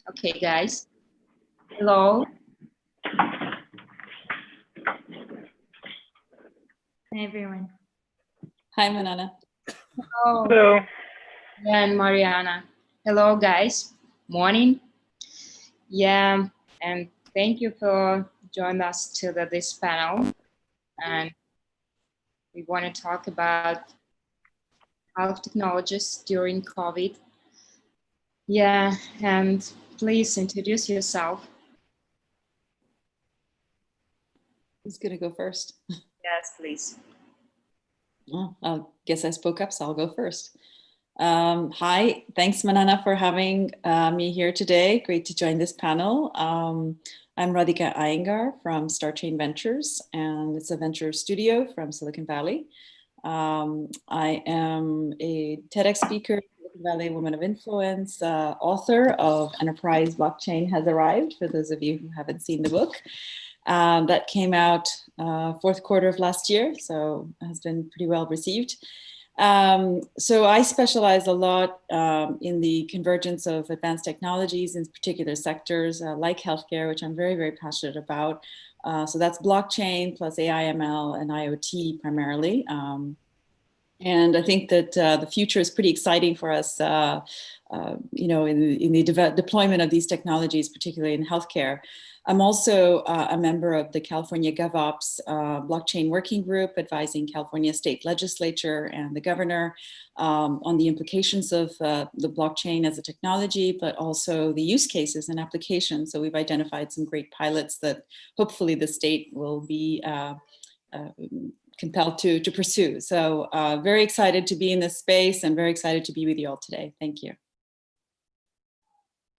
Okay, guys. Hello. Hi, everyone. Hi, Manana. Hello. Hello. And Mariana. Hello, guys. Morning. Yeah, and thank you for joining us to this panel. And we want to talk about health technologies during COVID. Yeah, and please introduce yourself. Who's going to go first? Yes, please. Oh, I guess I spoke up, so I'll go first. Hi, thanks Manana for having me here today. Great to join this panel. I'm Radhika Iyengar from StarChain Ventures, and it's a venture studio from Silicon Valley. I am a TEDx speaker, Silicon Valley Woman of Influence, author of Enterprise Blockchain Has Arrived, for those of you who haven't seen the book. That came out fourth quarter of last year, so has been pretty well received. So I specialize a lot in the convergence of advanced technologies in particular sectors like healthcare, which I'm very, very passionate about. So that's blockchain plus AI, ML, and IoT primarily. And I think that the future is pretty exciting for us, you know, in the deployment of these technologies, particularly in healthcare. I'm also a member of the California GovOps blockchain working group, advising California state legislature and the governor on the implications of the blockchain as a technology, but also the use cases and applications. So we've identified some great pilots that hopefully the state will be compelled to pursue. So very excited to be in this space and very excited to be with you all today. Thank you.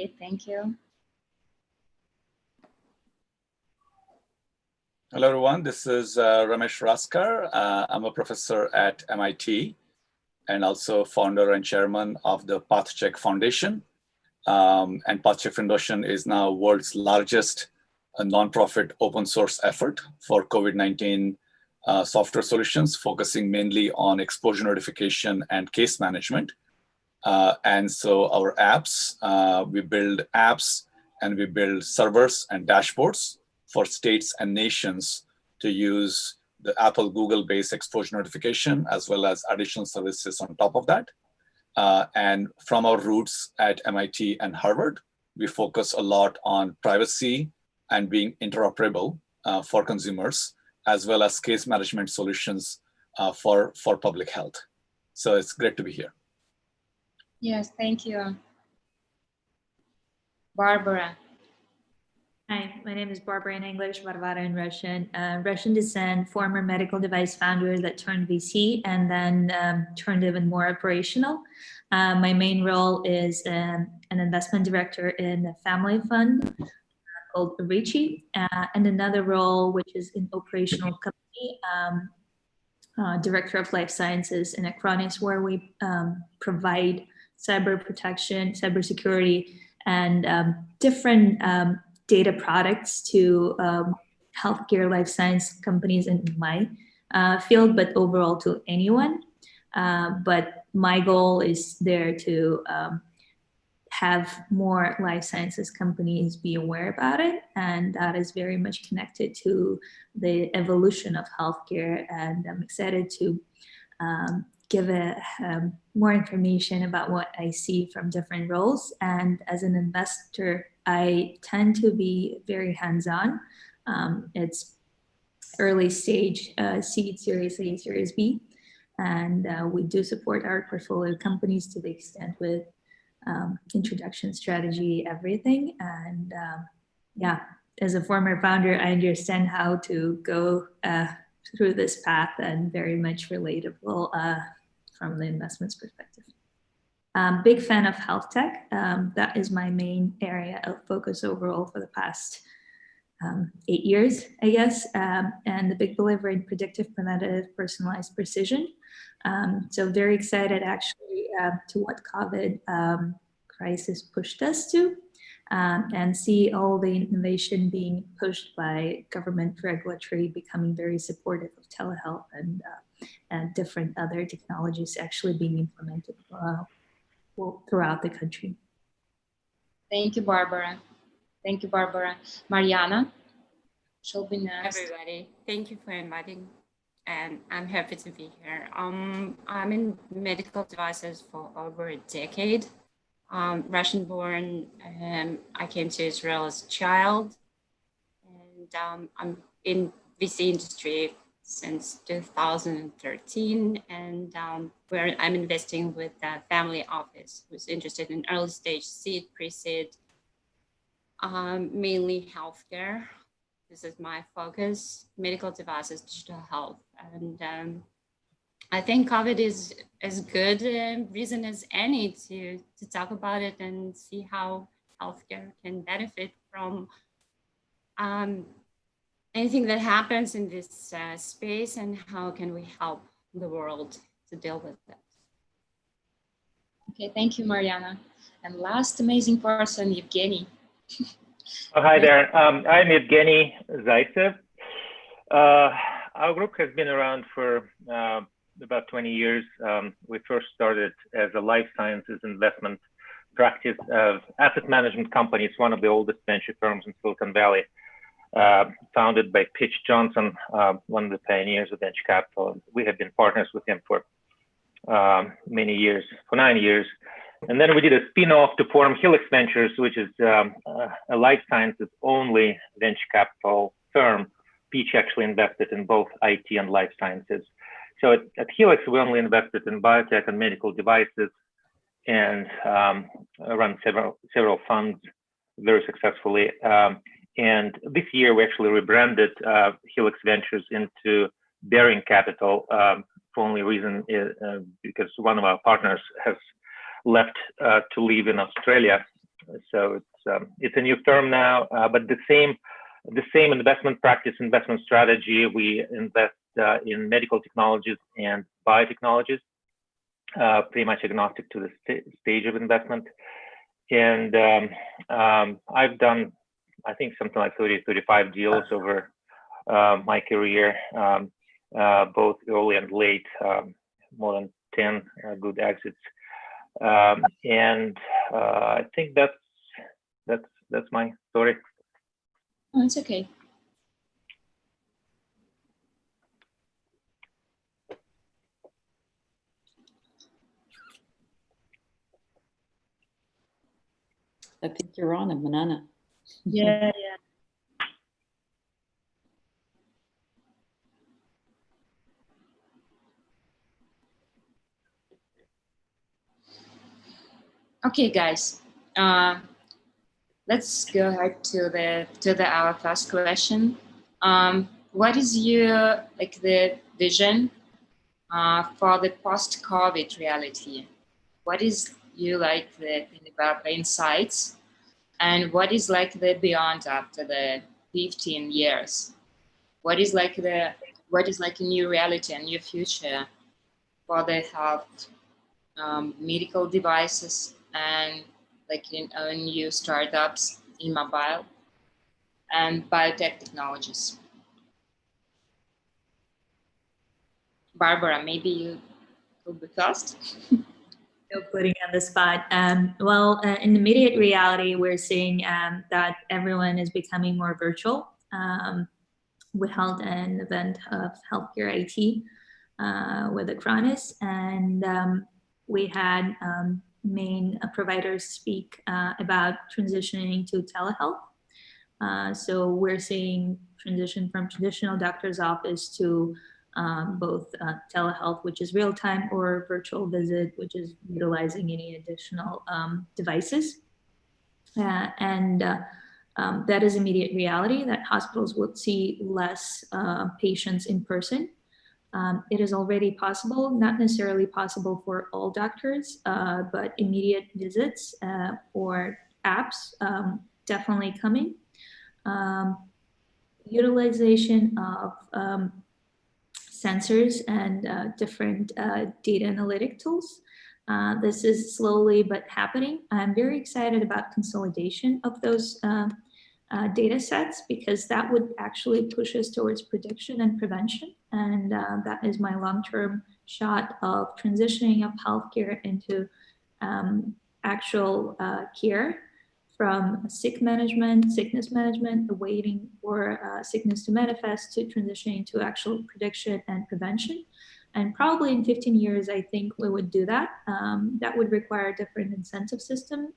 Okay, thank you. Hello, everyone. This is Ramesh Raskar. I'm a professor at MIT and also founder and chairman of the PathCheck Foundation. And PathCheck Foundation is now world's largest nonprofit open source effort for COVID-19 software solutions, focusing mainly on exposure notification and case management. And so our apps, we build apps and we build servers and dashboards for states and nations to use the Apple, Google-based exposure notification, as well as additional services on top of that. And from our roots at MIT and Harvard, we focus a lot on privacy and being interoperable for consumers, as well as case management solutions for public health. So it's great to be here. Yes, thank you. Barbara. Hi, my name is Barbara in English, Varvara in Russian. Russian descent, former medical device founder that turned VC and then turned even more operational. My main role is an investment director in a family fund called Ricci, and another role, which is in operational company, director of life sciences in Acronis, where we provide cyber protection, cybersecurity, and different data products to healthcare life science companies in my field, but overall to anyone. But my goal is there to have more life sciences companies be aware about it. And that is very much connected to the evolution of healthcare. And I'm excited to give more information about what I see from different roles. And as an investor, I tend to be very hands-on. It's early stage seed, Series A, Series B. And we do support our portfolio companies to the extent with introduction strategy, everything. And yeah, as a former founder, I understand how to go through this path and very much relatable from the investments perspective. Big fan of health tech. That is my main area of focus overall for the past 8 years, I guess, and a big believer in predictive, preventative, personalized precision. So very excited actually to what COVID crisis pushed us to, and see all the innovation being pushed by government regulatory becoming very supportive of telehealth and different other technologies actually being implemented throughout the country. Thank you, Barbara. Thank you, Barbara. Mariana, shall be next. Everybody, thank you for inviting, and I'm happy to be here. I'm in medical devices for over a decade. Russian born, I came to Israel as a child, and I'm in VC industry since 2013, and where I'm investing with a family office who's interested in early stage seed, pre-seed, mainly healthcare. This is my focus, medical devices, digital health. And I think COVID is as good a reason as any to talk about it and see how healthcare can benefit from anything that happens in this space, and how can we help the world to deal with it. Okay, thank you, Mariana. And last amazing person, Evgeny. Oh, hi there. I'm Evgeny Zaitsev. Our group has been around for about 20 years. We first started as a life sciences investment practice of asset management company. It's one of the oldest venture firms in Silicon Valley, founded by Pitch Johnson, one of the pioneers of venture capital. We have been partners with him for many years, for 9 years. And then we did a spin-off to form Helix Ventures, which is a life sciences only venture capital firm. Pitch actually invested in both IT and life sciences. So at Helix, we only invested in biotech and medical devices, and run several funds very successfully. And this year, we actually rebranded Helix Ventures into Bearing Capital for only reason because one of our partners has left to live in Australia. So it's a new firm now, but the same investment practice, investment strategy. We invest in medical technologies and biotechnologies, pretty much agnostic to the stage of investment. And I've done, I think, something like 30, 35 deals over my career, both early and late, more than 10 good exits. And I think that's my story. Oh, it's okay. I think you're on it, Manana. Yeah. Okay, guys. Let's go ahead to our first question. What is your the vision for the post-COVID reality? What is you the insights, and what is the beyond after the 15 years? What is a new reality, a new future for the health, medical devices, and in new startups in mobile and biotech technologies? Barbara, maybe you will be first. No putting on the spot. Well, in the immediate reality, we're seeing that everyone is becoming more virtual. We held an event of healthcare IT with Acronis, and we had main providers speak about transitioning to telehealth. So we're seeing transition from traditional doctor's office to both telehealth, which is real-time, or virtual visit, which is utilizing any additional devices. And that is immediate reality, that hospitals will see less patients in person. It is already possible, not necessarily possible for all doctors, but immediate visits or apps definitely coming. Utilization of sensors and different data analytic tools. This is slowly but happening. I'm very excited about consolidation of those data sets, because that would actually push us towards prediction and prevention. And that is my long-term shot of transitioning of healthcare into actual care from sickness management, awaiting for sickness to manifest, to transitioning to actual prediction and prevention. And probably in 15 years, I think we would do that. That would require a different incentive system,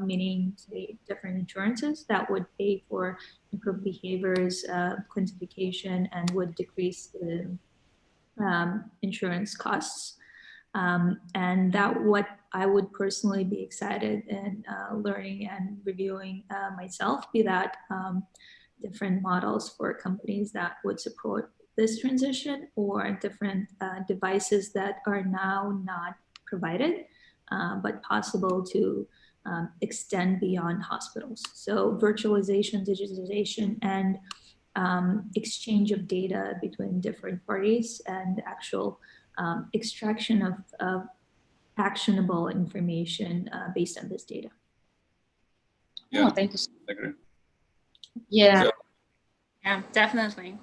meaning say different insurances that would pay for improved behaviors, quantification, and would decrease the insurance costs. And that what I would personally be excited in learning and reviewing myself, be that different models for companies that would support this transition, or different devices that are now not provided, but possible to extend beyond hospitals. So virtualization, digitization, and exchange of data between different parties, and actual extraction of actionable information based on this data. Yeah, Oh, thank you. I agree. Yeah. So, Yeah, definitely.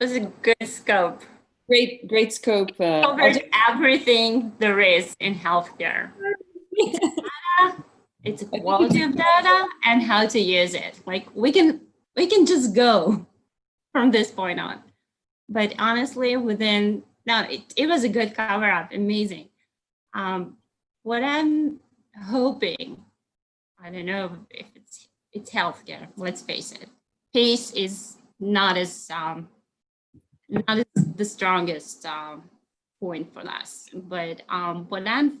It was a good scope. Great scope. Covered everything there is in healthcare. It's quality of data and how to use it. Like we can just go from this point on. But honestly, it was a good cover up, amazing. What I'm hoping, I don't know if it's healthcare. Let's face it, pace is not the strongest point for us. But what I'm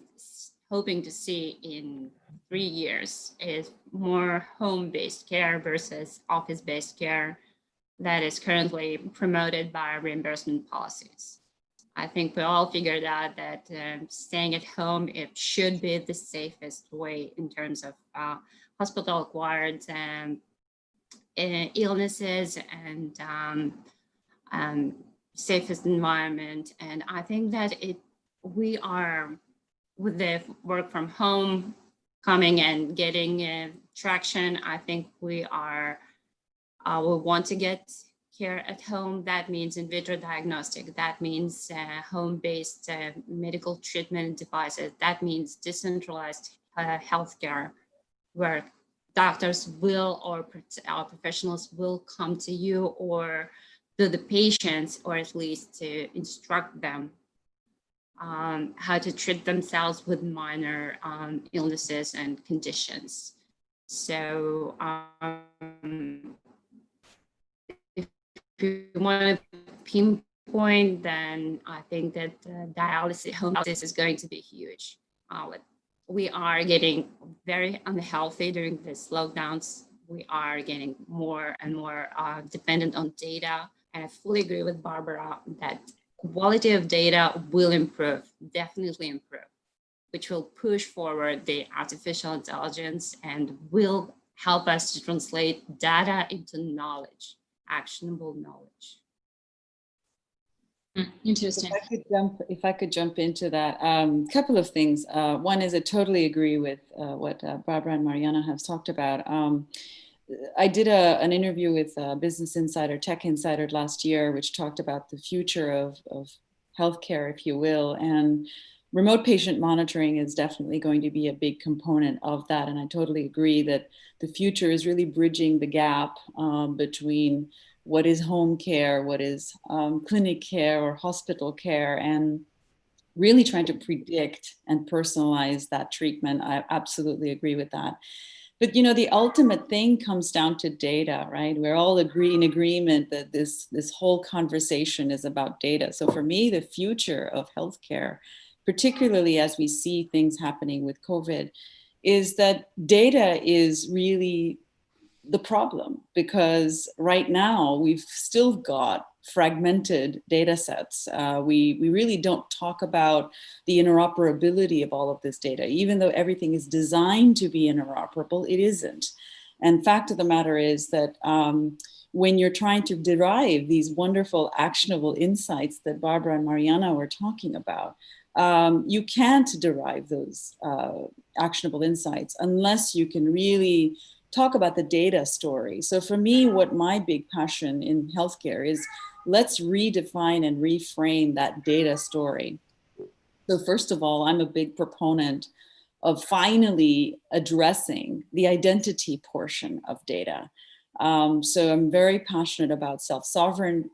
hoping to see in 3 years is more home-based care versus office-based care that is currently promoted by reimbursement policies. I think we all figured out that staying at home, it should be the safest way in terms of hospital-acquired illnesses and safest environment. And I think that we are, with the work from home coming and getting traction, I think we want to get care at home. That means in vitro diagnostic. That means home-based medical treatment devices. That means decentralized healthcare, where doctors will, or our professionals will come to you or to the patients, or at least to instruct them how to treat themselves with minor illnesses and conditions. So if you want to pinpoint, then I think that dialysis, home dialysis is going to be huge. We are getting very unhealthy during these lockdowns. We are getting more and more dependent on data. And I fully agree with Barbara that quality of data will improve, definitely improve, which will push forward the artificial intelligence and will help us to translate data into knowledge, actionable knowledge. Interesting. If I could jump into that, couple of things. One is I totally agree with what Barbara and Mariana have talked about. I did an interview with Business Insider, Tech Insider last year, which talked about the future of healthcare, if you will. And remote patient monitoring is definitely going to be a big component of that. And I totally agree that the future is really bridging the gap between what is home care, what is clinic care or hospital care, and really trying to predict and personalize that treatment. I absolutely agree with that. But you know, the ultimate thing comes down to data, right? We're all in agreement that this whole conversation is about data. So for me, the future of healthcare, particularly as we see things happening with COVID, is that data is really the problem, because right now we've still got fragmented data sets. We really don't talk about the interoperability of all of this data. Even though everything is designed to be interoperable, it isn't. And fact of the matter is that when you're trying to derive these wonderful actionable insights that Barbara and Mariana were talking about, you can't derive those actionable insights unless you can really talk about the data story. So for me, what my big passion in healthcare is, let's redefine and reframe that data story. So first of all, I'm a big proponent of finally addressing the identity portion of data. So I'm very passionate about self-sovereign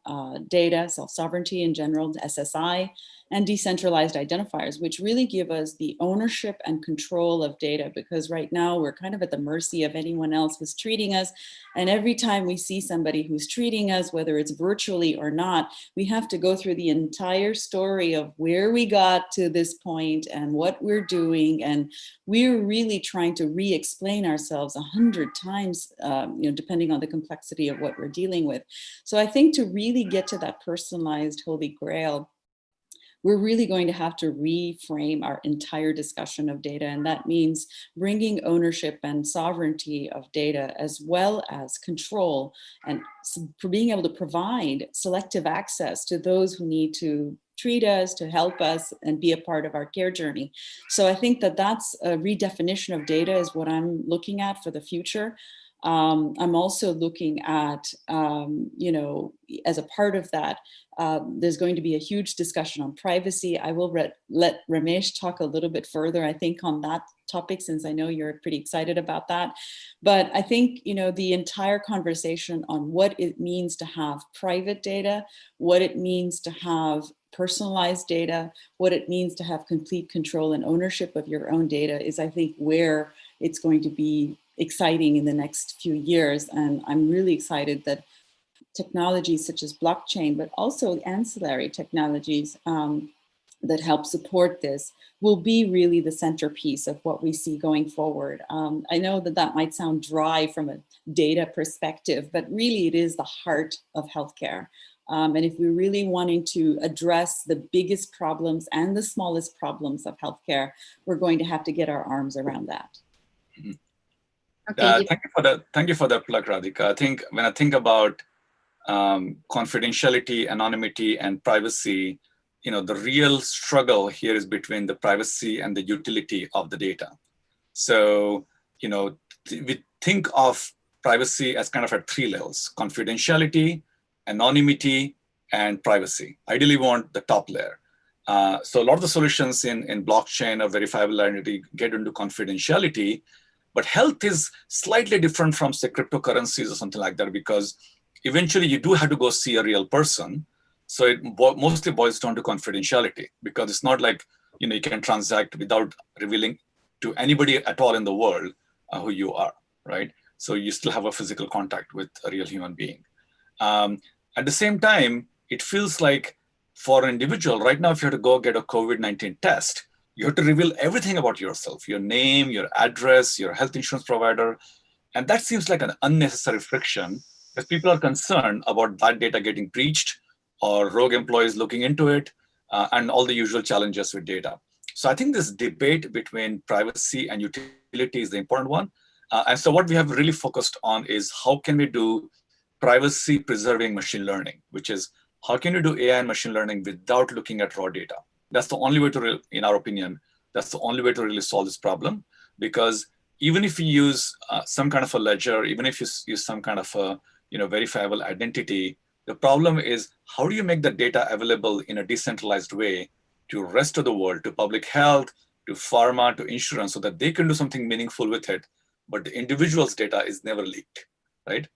data, self-sovereignty in general, SSI, and decentralized identifiers, which really give us the ownership and control of data, because right now we're kind of at the mercy of anyone else who's treating us. And every time we see somebody who's treating us, whether it's virtually or not, we have to go through the entire story of where we got to this point and what we're doing. And we're really trying to re-explain ourselves 100 times, depending on the complexity of what we're dealing with. So I think to really get to that personalized holy grail, we're really going to have to reframe our entire discussion of data. And that means bringing ownership and sovereignty of data, as well as control, and for being able to provide selective access to those who need to treat us, to help us, and be a part of our care journey. So I think that that's a redefinition of data is what I'm looking at for the future. I'm also looking at, as a part of that, there's going to be a huge discussion on privacy. I will let Ramesh talk a little bit further, I think, on that topic, since I know you're pretty excited about that. But I think, the entire conversation on what it means to have private data, what it means to have personalized data, what it means to have complete control and ownership of your own data is, I think, where it's going to be exciting in the next few years. And I'm really excited that technologies such as blockchain, but also ancillary technologies that help support this will be really the centerpiece of what we see going forward. I know that might sound dry from a data perspective, but really it is the heart of healthcare. And if we're really wanting to address the biggest problems and the smallest problems of healthcare, we're going to have to get our arms around that. Mm-hmm. Okay. Thank you for that plug, Radhika. I think when I think about confidentiality, anonymity, and privacy, the real struggle here is between the privacy and the utility of the data. So, we think of privacy as kind of at three levels: confidentiality, anonymity, and privacy. Ideally, we want the top layer. So a lot of the solutions in blockchain or verifiable identity get into confidentiality, but health is slightly different from, say, cryptocurrencies or something like that, because eventually you do have to go see a real person. So it mostly boils down to confidentiality, because it's not like, you can transact without revealing to anybody at all in the world who you are, right? So you still have a physical contact with a real human being. At the same time, it feels like for an individual right now, if you have to go get a COVID-19 test, you have to reveal everything about yourself: your name, your address, your health insurance provider. And that seems like an unnecessary friction, because people are concerned about that data getting breached or rogue employees looking into it, and all the usual challenges with data. So I think this debate between privacy and utility is the important one. And so what we have really focused on is how can we do privacy preserving machine learning, which is how can you do AI and machine learning without looking at raw data? That's the only way to, in our opinion, that's the only way to really solve this problem. Because even if you use some kind of a ledger, even if you use some kind of a verifiable identity, the problem is how do you make the data available in a decentralized way to the rest of the world, to public health, to pharma, to insurance, so that they can do something meaningful with it, but the individual's data is never leaked, right?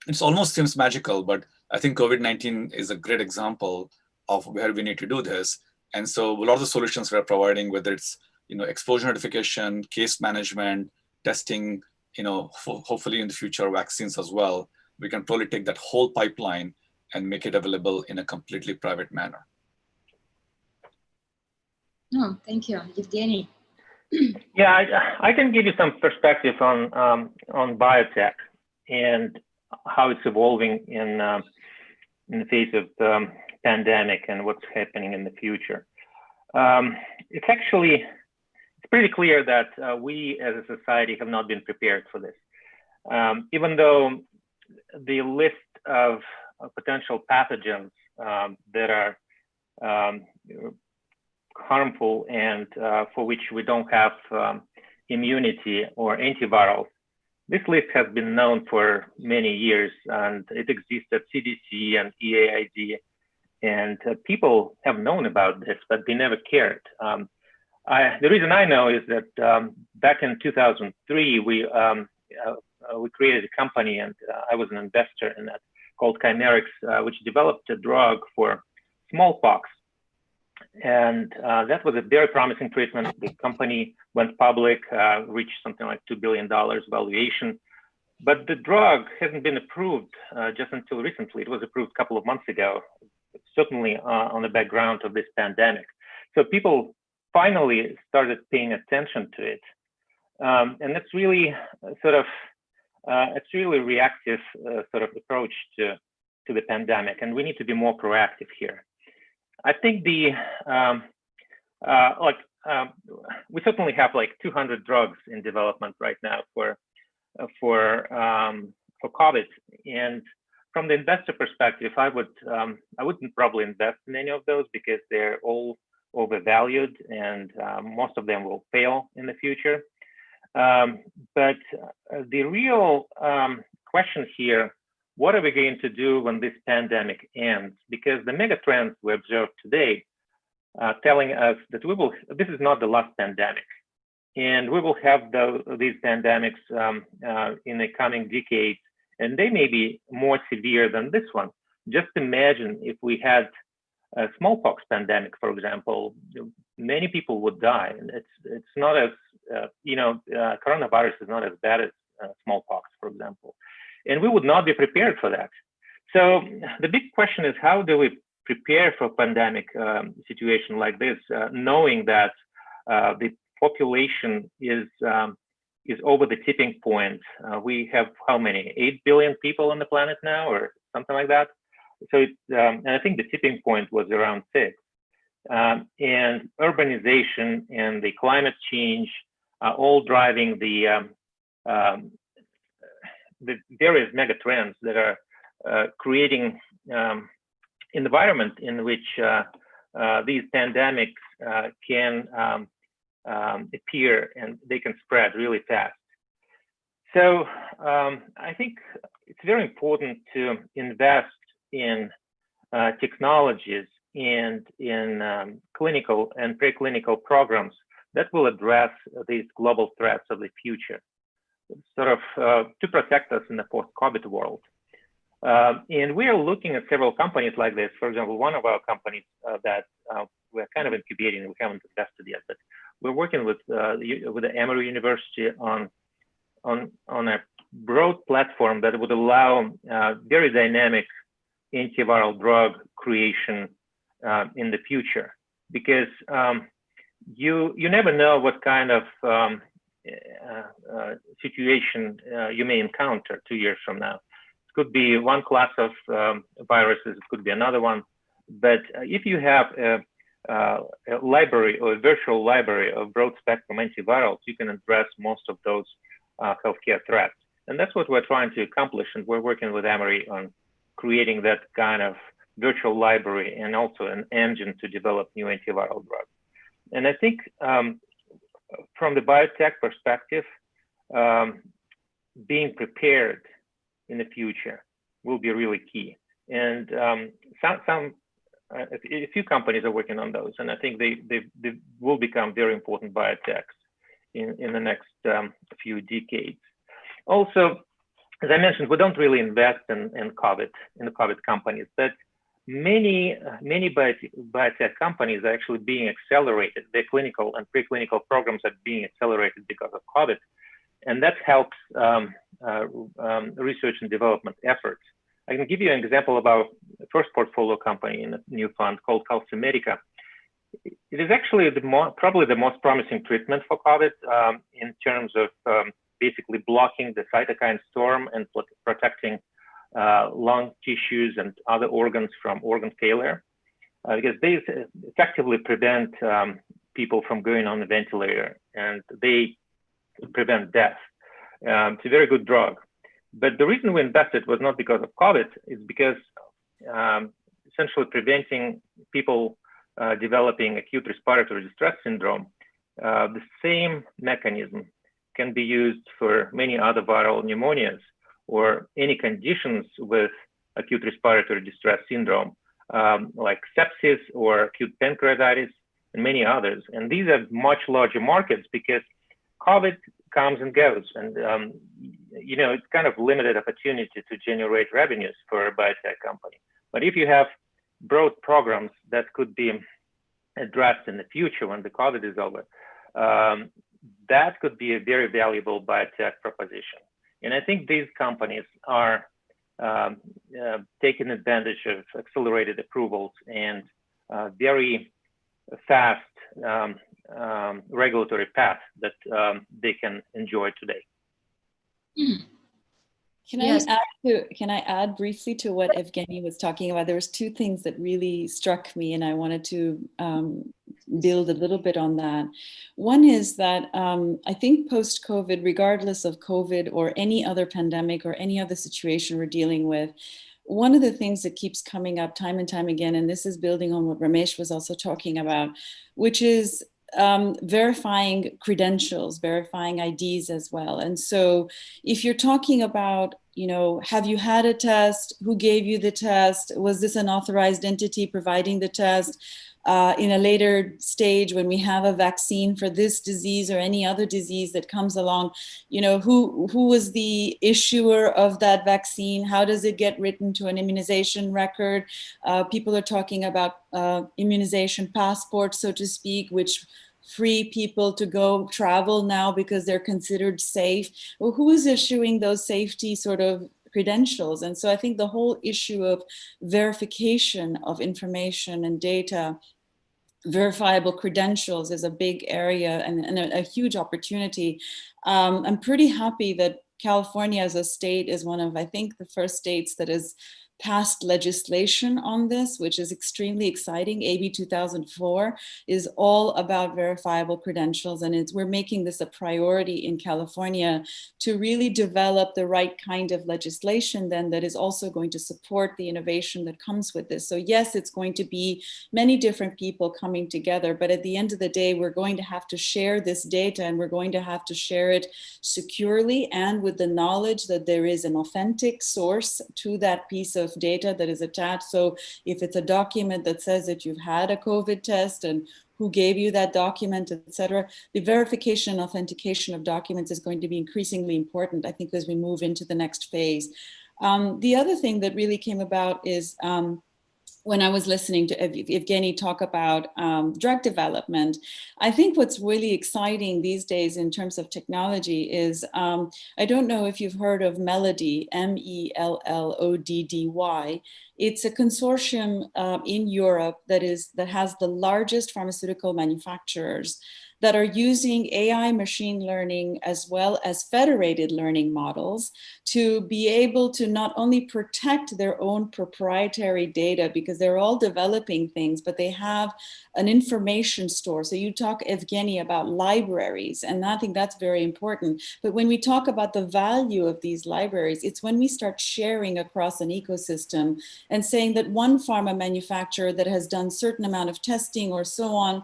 It almost seems magical, but I think COVID-19 is a great example of where we need to do this. And so a lot of the solutions we're providing, whether it's exposure notification, case management, testing, hopefully in the future vaccines as well, we can probably take that whole pipeline and make it available in a completely private manner. Oh, thank you, Evgeny. Yeah, I can give you some perspective on biotech and how it's evolving in the face of the pandemic and what's happening in the future. It's pretty clear that we as a society have not been prepared for this. Even though the list of potential pathogens that are harmful and for which we don't have immunity or antivirals, this list has been known for many years, and it exists at CDC and EAID, and people have known about this, but they never cared. The reason I know is that back in 2003, we created a company, and I was an investor in that, called Chimerix, which developed a drug for smallpox. And that was a very promising treatment. The company went public, reached something like $2 billion valuation. But the drug hasn't been approved just until recently. It was approved a couple of months ago, certainly on the background of this pandemic. So people finally started paying attention to it. And that's really it's really a reactive sort of approach to the pandemic. And we need to be more proactive here. I think we certainly have like 200 drugs in development right now for COVID. And from the investor perspective, I wouldn't probably invest in any of those because they're all overvalued and most of them will fail in the future. But the real question here, what are we going to do when this pandemic ends? Because the mega trends we observe today telling us that this is not the last pandemic. And we will have these pandemics in the coming decades, and they may be more severe than this one. Just imagine if we had a smallpox pandemic, for example, many people would die. And it's not as, coronavirus is not as bad as smallpox, for example. And we would not be prepared for that. So the big question is, how do we prepare for a pandemic situation like this, knowing that the population is over the tipping point? We have how many? 8 billion people on the planet now, or something like that. So and I think the tipping point was around 6. And urbanization and the climate change are all driving the various mega trends that are creating environment in which these pandemics can appear and they can spread really fast. So I think it's very important to invest in technologies and in clinical and preclinical programs that will address these global threats of the future, sort of to protect us in the post-COVID world. And we are looking at several companies like this. For example, one of our companies that we're kind of incubating, we haven't invested yet, but we're working with the Emory University on a broad platform that would allow very dynamic antiviral drug creation in the future, because you never know what kind of situation you may encounter 2 years from now. It could be one class of viruses, it could be another one. But if you have a library or a virtual library of broad spectrum antivirals, you can address most of those healthcare threats. And that's what we're trying to accomplish. And we're working with Emory on creating that kind of virtual library and also an engine to develop new antiviral drugs. And I think from the biotech perspective, being prepared in the future will be really key. And a few companies are working on those, and I think they will become very important biotechs in the next few decades. Also, as I mentioned, we don't really invest in the COVID companies, but many biotech companies are actually being accelerated. Their clinical and preclinical programs are being accelerated because of COVID, and that helps research and development efforts. I can give you an example of our first portfolio company in a new fund called Calcimedica. It is actually probably the most promising treatment for COVID in terms of basically blocking the cytokine storm and protecting lung tissues and other organs from organ failure, because they effectively prevent people from going on the ventilator, and they prevent death. It's a very good drug. But the reason we invested was not because of COVID, it's because essentially preventing people developing acute respiratory distress syndrome. The same mechanism can be used for many other viral pneumonias or any conditions with acute respiratory distress syndrome, like sepsis or acute pancreatitis. and many others. And these are much larger markets because COVID comes and goes. And, you know, it's kind of limited opportunity to generate revenues for a biotech company. But if you have broad programs that could be addressed in the future when the COVID is over, that could be a very valuable biotech proposition. And I think these companies are taking advantage of accelerated approvals and very fast regulatory path that they can enjoy today. Can I add briefly to what Evgeny was talking about? There was two things that really struck me, and I wanted to build a little bit on that. One is that I think post-COVID, regardless of COVID or any other pandemic or any other situation we're dealing with, one of the things that keeps coming up time and time again, and this is building on what Ramesh was also talking about, which is verifying credentials, verifying IDs as well. And so if you're talking about, you know, have you had a test? Who gave you the test? Was this an authorized entity providing the test? In a later stage, when we have a vaccine for this disease or any other disease that comes along, you know, who was the issuer of that vaccine? How does it get written to an immunization record? People are talking about immunization passports, so to speak, which free people to go travel now because they're considered safe. Well, who is issuing those safety sort of credentials? And so I think the whole issue of verification of information and data, verifiable credentials, is a big area and a huge opportunity. I'm pretty happy that California as a state is one of, I think, the first states that has passed legislation on this, which is extremely exciting. AB 2004 is all about verifiable credentials, and we're making this a priority in California to really develop the right kind of legislation then that is also going to support the innovation that comes with this. So yes, it's going to be many different people coming together, but at the end of the day, we're going to have to share this data, and we're going to have to share it securely and with the knowledge that there is an authentic source to that piece of data that is attached. So if it's a document that says that you've had a COVID test and who gave you that document, etc., the verification and authentication of documents is going to be increasingly important, I think, as we move into the next phase. The other thing that really came about is when I was listening to Evgeny talk about drug development, I think what's really exciting these days in terms of technology is, I don't know if you've heard of Melody, MELLODDY. It's a consortium in Europe that has the largest pharmaceutical manufacturers that are using AI machine learning as well as federated learning models to be able to not only protect their own proprietary data, because they're all developing things, but they have an information store. So you talk, Evgeny, about libraries, and I think that's very important. But when we talk about the value of these libraries, it's when we start sharing across an ecosystem and saying that one pharma manufacturer that has done certain amount of testing or so on,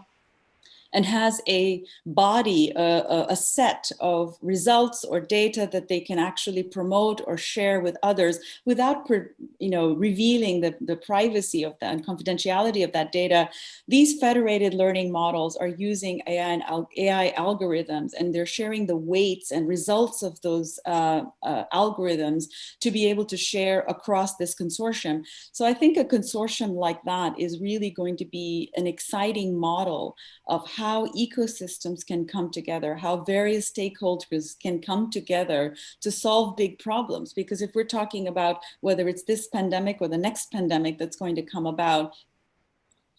and has a body, a set of results or data that they can actually promote or share with others without revealing the privacy of that and confidentiality of that data. These federated learning models are using AI algorithms, and they're sharing the weights and results of those algorithms to be able to share across this consortium. So I think a consortium like that is really going to be an exciting model of how ecosystems can come together, how various stakeholders can come together to solve big problems. Because if we're talking about whether it's this pandemic or the next pandemic that's going to come about,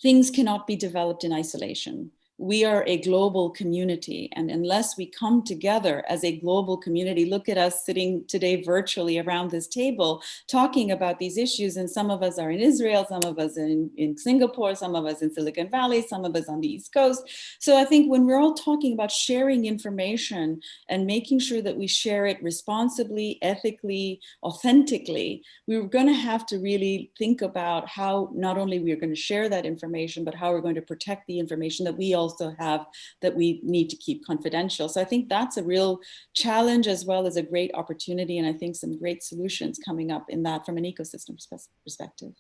things cannot be developed in isolation. We are a global community, and unless we come together as a global community, look at us sitting today virtually around this table talking about these issues, and some of us are in Israel, some of us in Singapore, some of us in Silicon Valley, some of us on the East Coast. So I think when we're all talking about sharing information and making sure that we share it responsibly, ethically, authentically, we're going to have to really think about how not only we're going to share that information, but how we're going to protect the information that we also have that we need to keep confidential. So I think that's a real challenge as well as a great opportunity, and I think some great solutions coming up in that from an ecosystem perspective.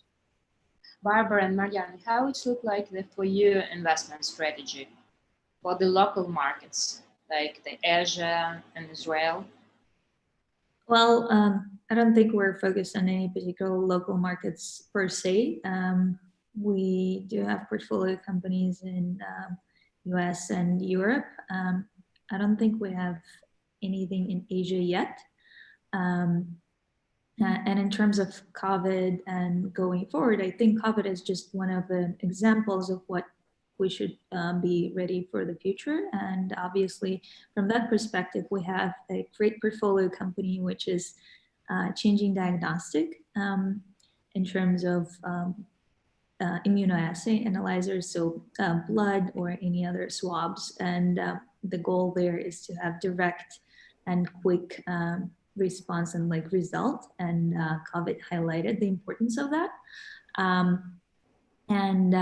Barbara and Marianne, how it look like for you investment strategy for the local markets, like the Asia and Israel? Well, I don't think we're focused on any particular local markets per se. We do have portfolio companies in US and Europe. I don't think we have anything in Asia yet. And in terms of COVID and going forward, I think COVID is just one of the examples of what we should be ready for the future. And obviously, from that perspective, we have a great portfolio company, which is Changing Diagnostic in terms of immunoassay analyzers, so blood or any other swabs. And the goal there is to have direct and quick response and like result, and COVID highlighted the importance of that. And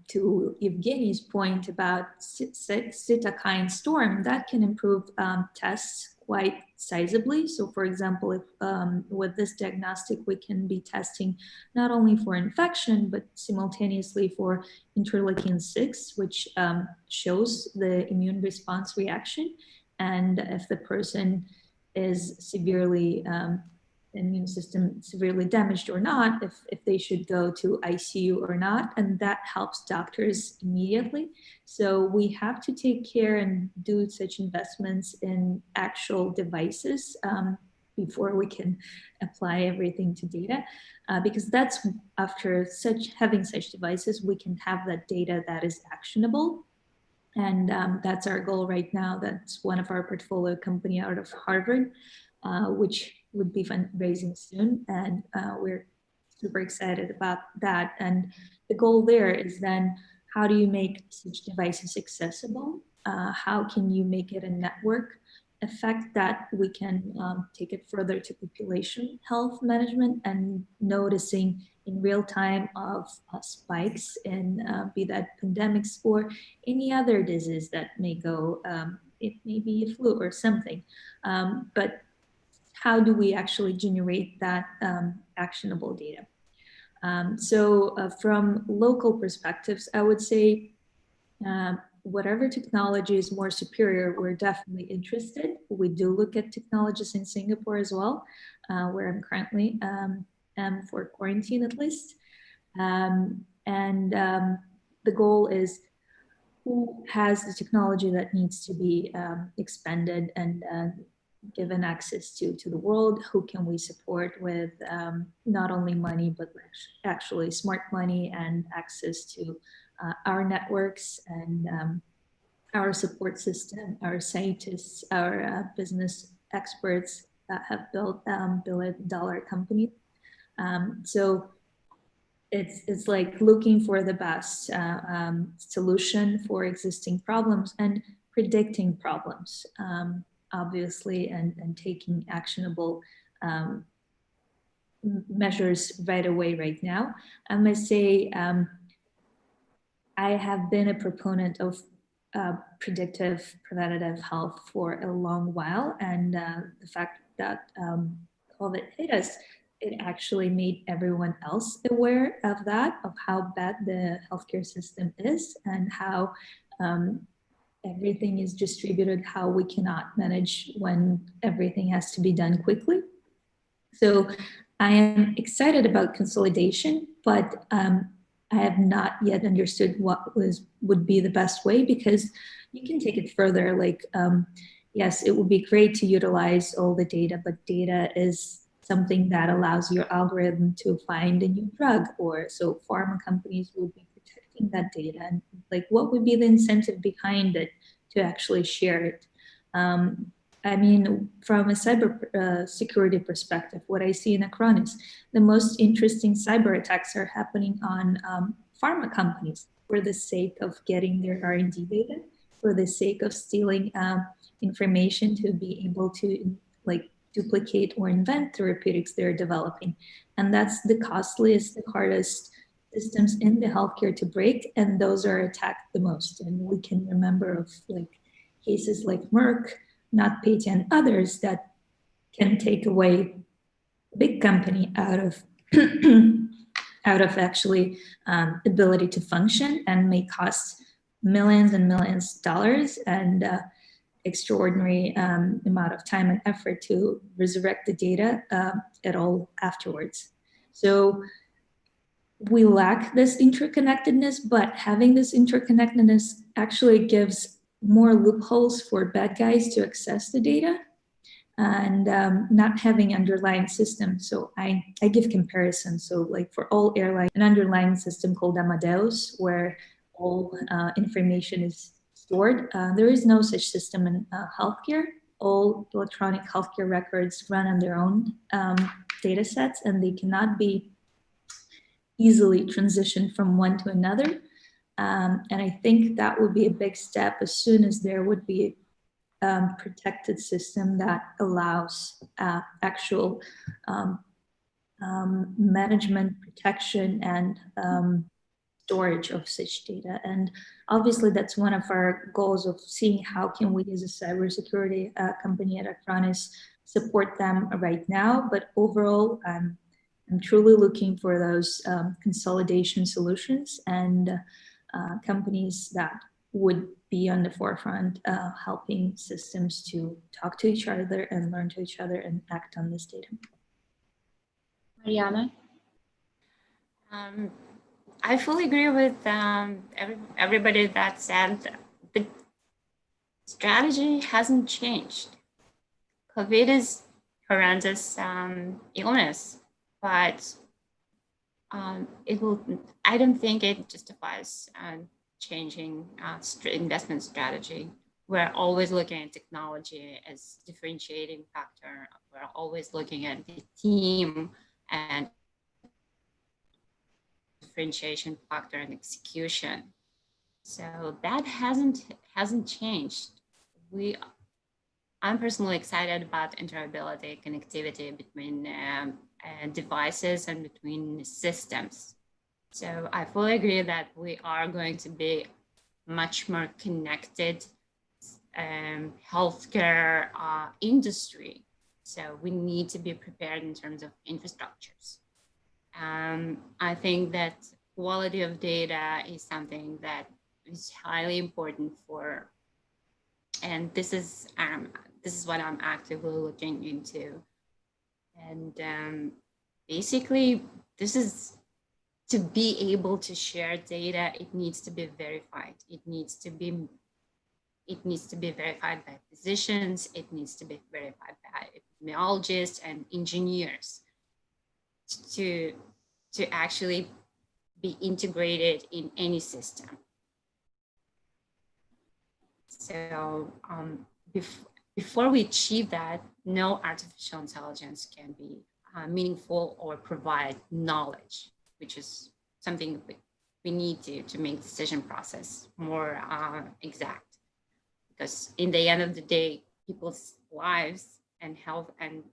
to Evgeny's point about cytokine storm, that can improve tests quite sizably. So for example, if with this diagnostic, we can be testing not only for infection, but simultaneously for interleukin-6, which shows the immune response reaction. And if the person is severely, immune system severely damaged or not, if they should go to ICU or not, and that helps doctors immediately. So we have to take care and do such investments in actual devices before we can apply everything to data, because that's after having such devices, we can have that data that is actionable. And that's our goal right now. That's one of our portfolio company out of Harvard, which would be fundraising soon. And we're super excited about that. And the goal there is then, how do you make such devices accessible? How can you make it a network effect that we can take it further to population health management and noticing in real time of spikes in be that pandemics or any other disease that may go, it may be a flu or something. But how do we actually generate that actionable data? So from local perspectives, I would say whatever technology is more superior, we're definitely interested. We do look at technologies in Singapore as well, where I'm currently for quarantine at least. The goal is, who has the technology that needs to be expanded and given access to the world? Who can we support with not only money, but actually smart money and access to our networks and our support system, our scientists, our business experts that have built billion-dollar companies. So it's like looking for the best solution for existing problems and predicting problems, obviously, and taking actionable measures right away right now. I must say, I have been a proponent of predictive preventative health for a long while, and the fact that COVID hit us, it actually made everyone else aware of that, of how bad the healthcare system is and how everything is distributed, how we cannot manage when everything has to be done quickly. So I am excited about consolidation, but I have not yet understood what would be the best way, because you can take it further. Like, yes, it would be great to utilize all the data, but data is something that allows your algorithm to find a new drug, or so pharma companies will be protecting that data. And like, what would be the incentive behind it to actually share it? I mean, from a cyber security perspective, what I see in Acronis, the most interesting cyber attacks are happening on pharma companies for the sake of getting their R&D data, for the sake of stealing information to be able to like duplicate or invent therapeutics they're developing. And that's the costliest, the hardest systems in the healthcare to break, and those are attacked the most. And we can remember of like cases like Merck, NotPetya, and others that can take away a big company out of out of actually ability to function, and may cost millions and millions of dollars and extraordinary amount of time and effort to resurrect the data at all afterwards. So we lack this interconnectedness, but having this interconnectedness actually gives more loopholes for bad guys to access the data, and not having underlying system. So I give comparison. So like for all airlines, an underlying system called Amadeus, where all information is stored. There is no such system in healthcare. All electronic healthcare records run on their own data sets, and they cannot be easily transitioned from one to another. And I think that would be a big step as soon as there would be a protected system that allows actual management, protection, and storage of such data. And obviously that's one of our goals of seeing how can we as a cybersecurity company at Acronis support them right now. But overall, I'm truly looking for those consolidation solutions and companies that would be on the forefront, helping systems to talk to each other and learn to each other and act on this data. Mariana? I fully agree with everybody that said the strategy hasn't changed. COVID is horrendous illness, but I don't think it justifies changing investment strategy. We're always looking at technology as differentiating factor. We're always looking at the team and differentiation factor and execution. So that hasn't changed. I'm personally excited about interoperability, connectivity between devices and between systems. So I fully agree that we are going to be much more connected healthcare industry. So we need to be prepared in terms of infrastructures. I think that quality of data is something that is highly important for, and this is what I'm actively looking into. And basically, this is to be able to share data. It needs to be verified. It needs to be verified by physicians. It needs to be verified by epidemiologists and engineers to actually be integrated in any system. So before we achieve that, no artificial intelligence can be meaningful or provide knowledge, which is something we need to make decision process more exact. Because in the end of the day, people's lives and health, and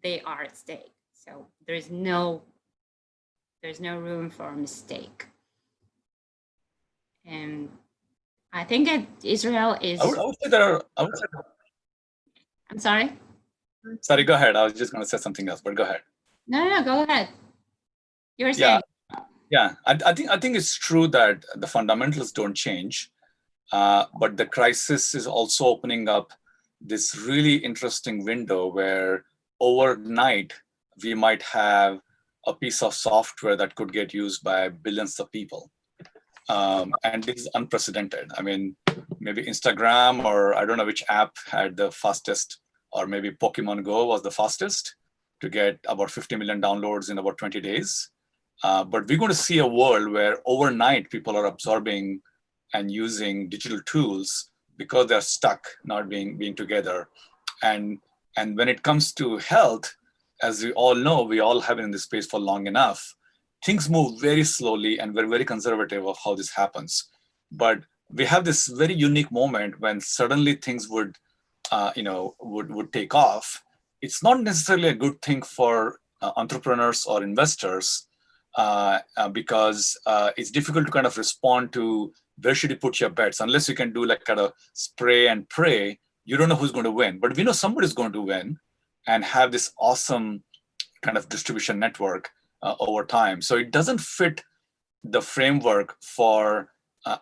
they are at stake. So there's no room for a mistake. And I think Israel is. I would say there are. I'm sorry. Sorry, go ahead. I was just going to say something else, but go ahead. No, go ahead. You were saying. Yeah. I think it's true that the fundamentals don't change, but the crisis is also opening up this really interesting window where overnight we might have a piece of software that could get used by billions of people. And this is unprecedented. I mean, maybe Instagram, or I don't know which app had the fastest, or maybe Pokemon Go was the fastest to get about 50 million downloads in about 20 days. But we're going to see a world where overnight people are absorbing and using digital tools because they're stuck not being together. And when it comes to health, as we all know, we all have been in this space for long enough. Things move very slowly, and we're very conservative of how this happens. But we have this very unique moment when suddenly things would take off. It's not necessarily a good thing for entrepreneurs or investors because it's difficult to kind of respond to where should you put your bets. Unless you can do like kind of spray and pray, you don't know who's going to win. But we know somebody's going to win and have this awesome kind of distribution network over time. So it doesn't fit the framework for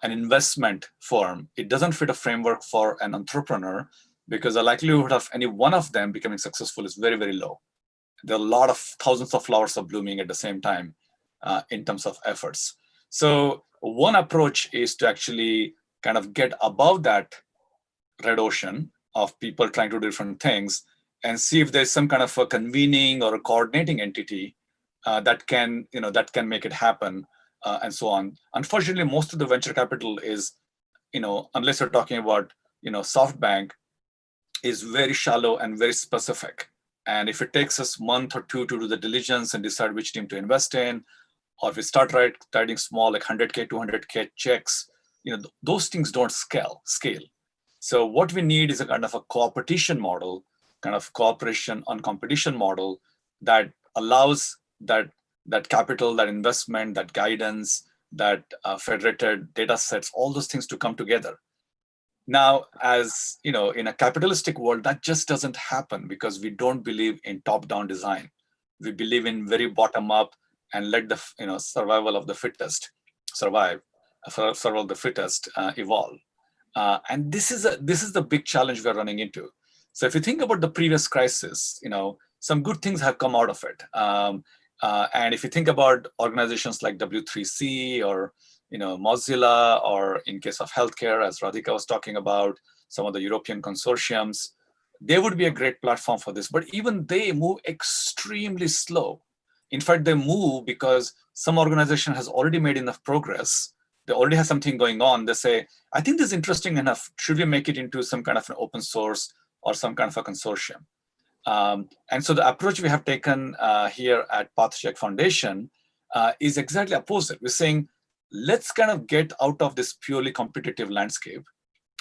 an investment firm. It doesn't fit a framework for an entrepreneur, because the likelihood of any one of them becoming successful is very, very low. There are a lot of thousands of flowers are blooming at the same time in terms of efforts. So one approach is to actually kind of get above that red ocean of people trying to do different things and see if there's some kind of a convening or a coordinating entity that can make it happen, and so on. Unfortunately, most of the venture capital is, unless you're talking about, SoftBank, is very shallow and very specific. And if it takes us a month or two to do the diligence and decide which team to invest in, or if we start writing small, like 100K, 200K checks, those things don't scale. So what we need is a kind of a co-opetition model, kind of cooperation on competition model that allows that capital, that investment, that guidance, that federated data sets, all those things to come together. Now, as in a capitalistic world, that just doesn't happen because we don't believe in top-down design. We believe in very bottom-up and let the survival of the fittest evolve. And this is the big challenge we're running into. So if you think about the previous crisis, some good things have come out of it. And if you think about organizations like W3C or Mozilla, or in case of healthcare, as Radhika was talking about, some of the European consortiums, they would be a great platform for this. But even they move extremely slow. In fact, they move because some organization has already made enough progress. They already have something going on. They say, I think this is interesting enough. Should we make it into some kind of an open source or some kind of a consortium? And so the approach we have taken here at PathCheck Foundation is exactly opposite. We're saying, let's kind of get out of this purely competitive landscape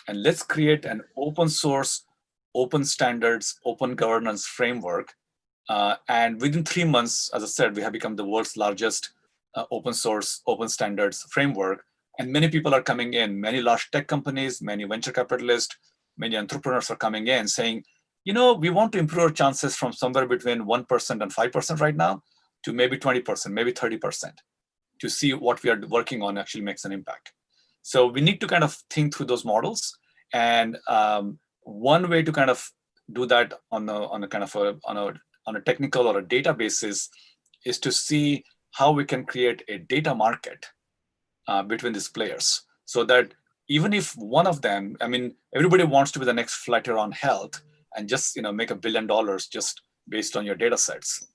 and let's create an open source, open standards, open governance framework. And within 3 months, as I said, we have become the world's largest open source, open standards framework. And many people are coming in, many large tech companies, many venture capitalists, many entrepreneurs are coming in saying, we want to improve our chances from somewhere between 1% and 5% right now to maybe 20%, maybe 30%. To see what we are working on actually makes an impact. So we need to kind of think through those models. And one way to kind of do that on a technical or a data basis is to see how we can create a data market between these players, so that even if one of them, everybody wants to be the next Flighter on health and just make $1 billion just based on your data sets.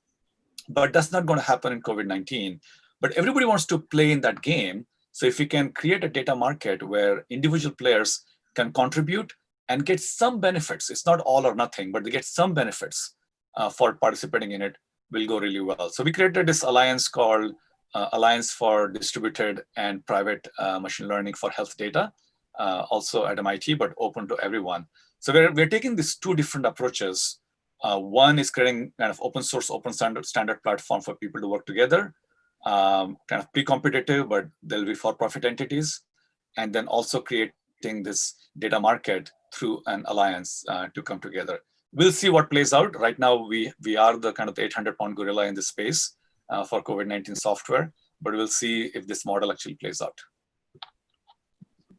But that's not going to happen in COVID-19. But everybody wants to play in that game. So if we can create a data market where individual players can contribute and get some benefits, it's not all or nothing, but they get some benefits for participating in it, will go really well. So we created this alliance called Alliance for Distributed and Private Machine Learning for Health Data, also at MIT, but open to everyone. So we're taking these two different approaches. One is creating kind of open source, open standard platform for people to work together. Kind of pre-competitive, but there'll be for-profit entities, and then also creating this data market through an alliance to come together. We'll see what plays out. Right now, we are the kind of the 800-pound gorilla in this space for COVID-19 software, but we'll see if this model actually plays out.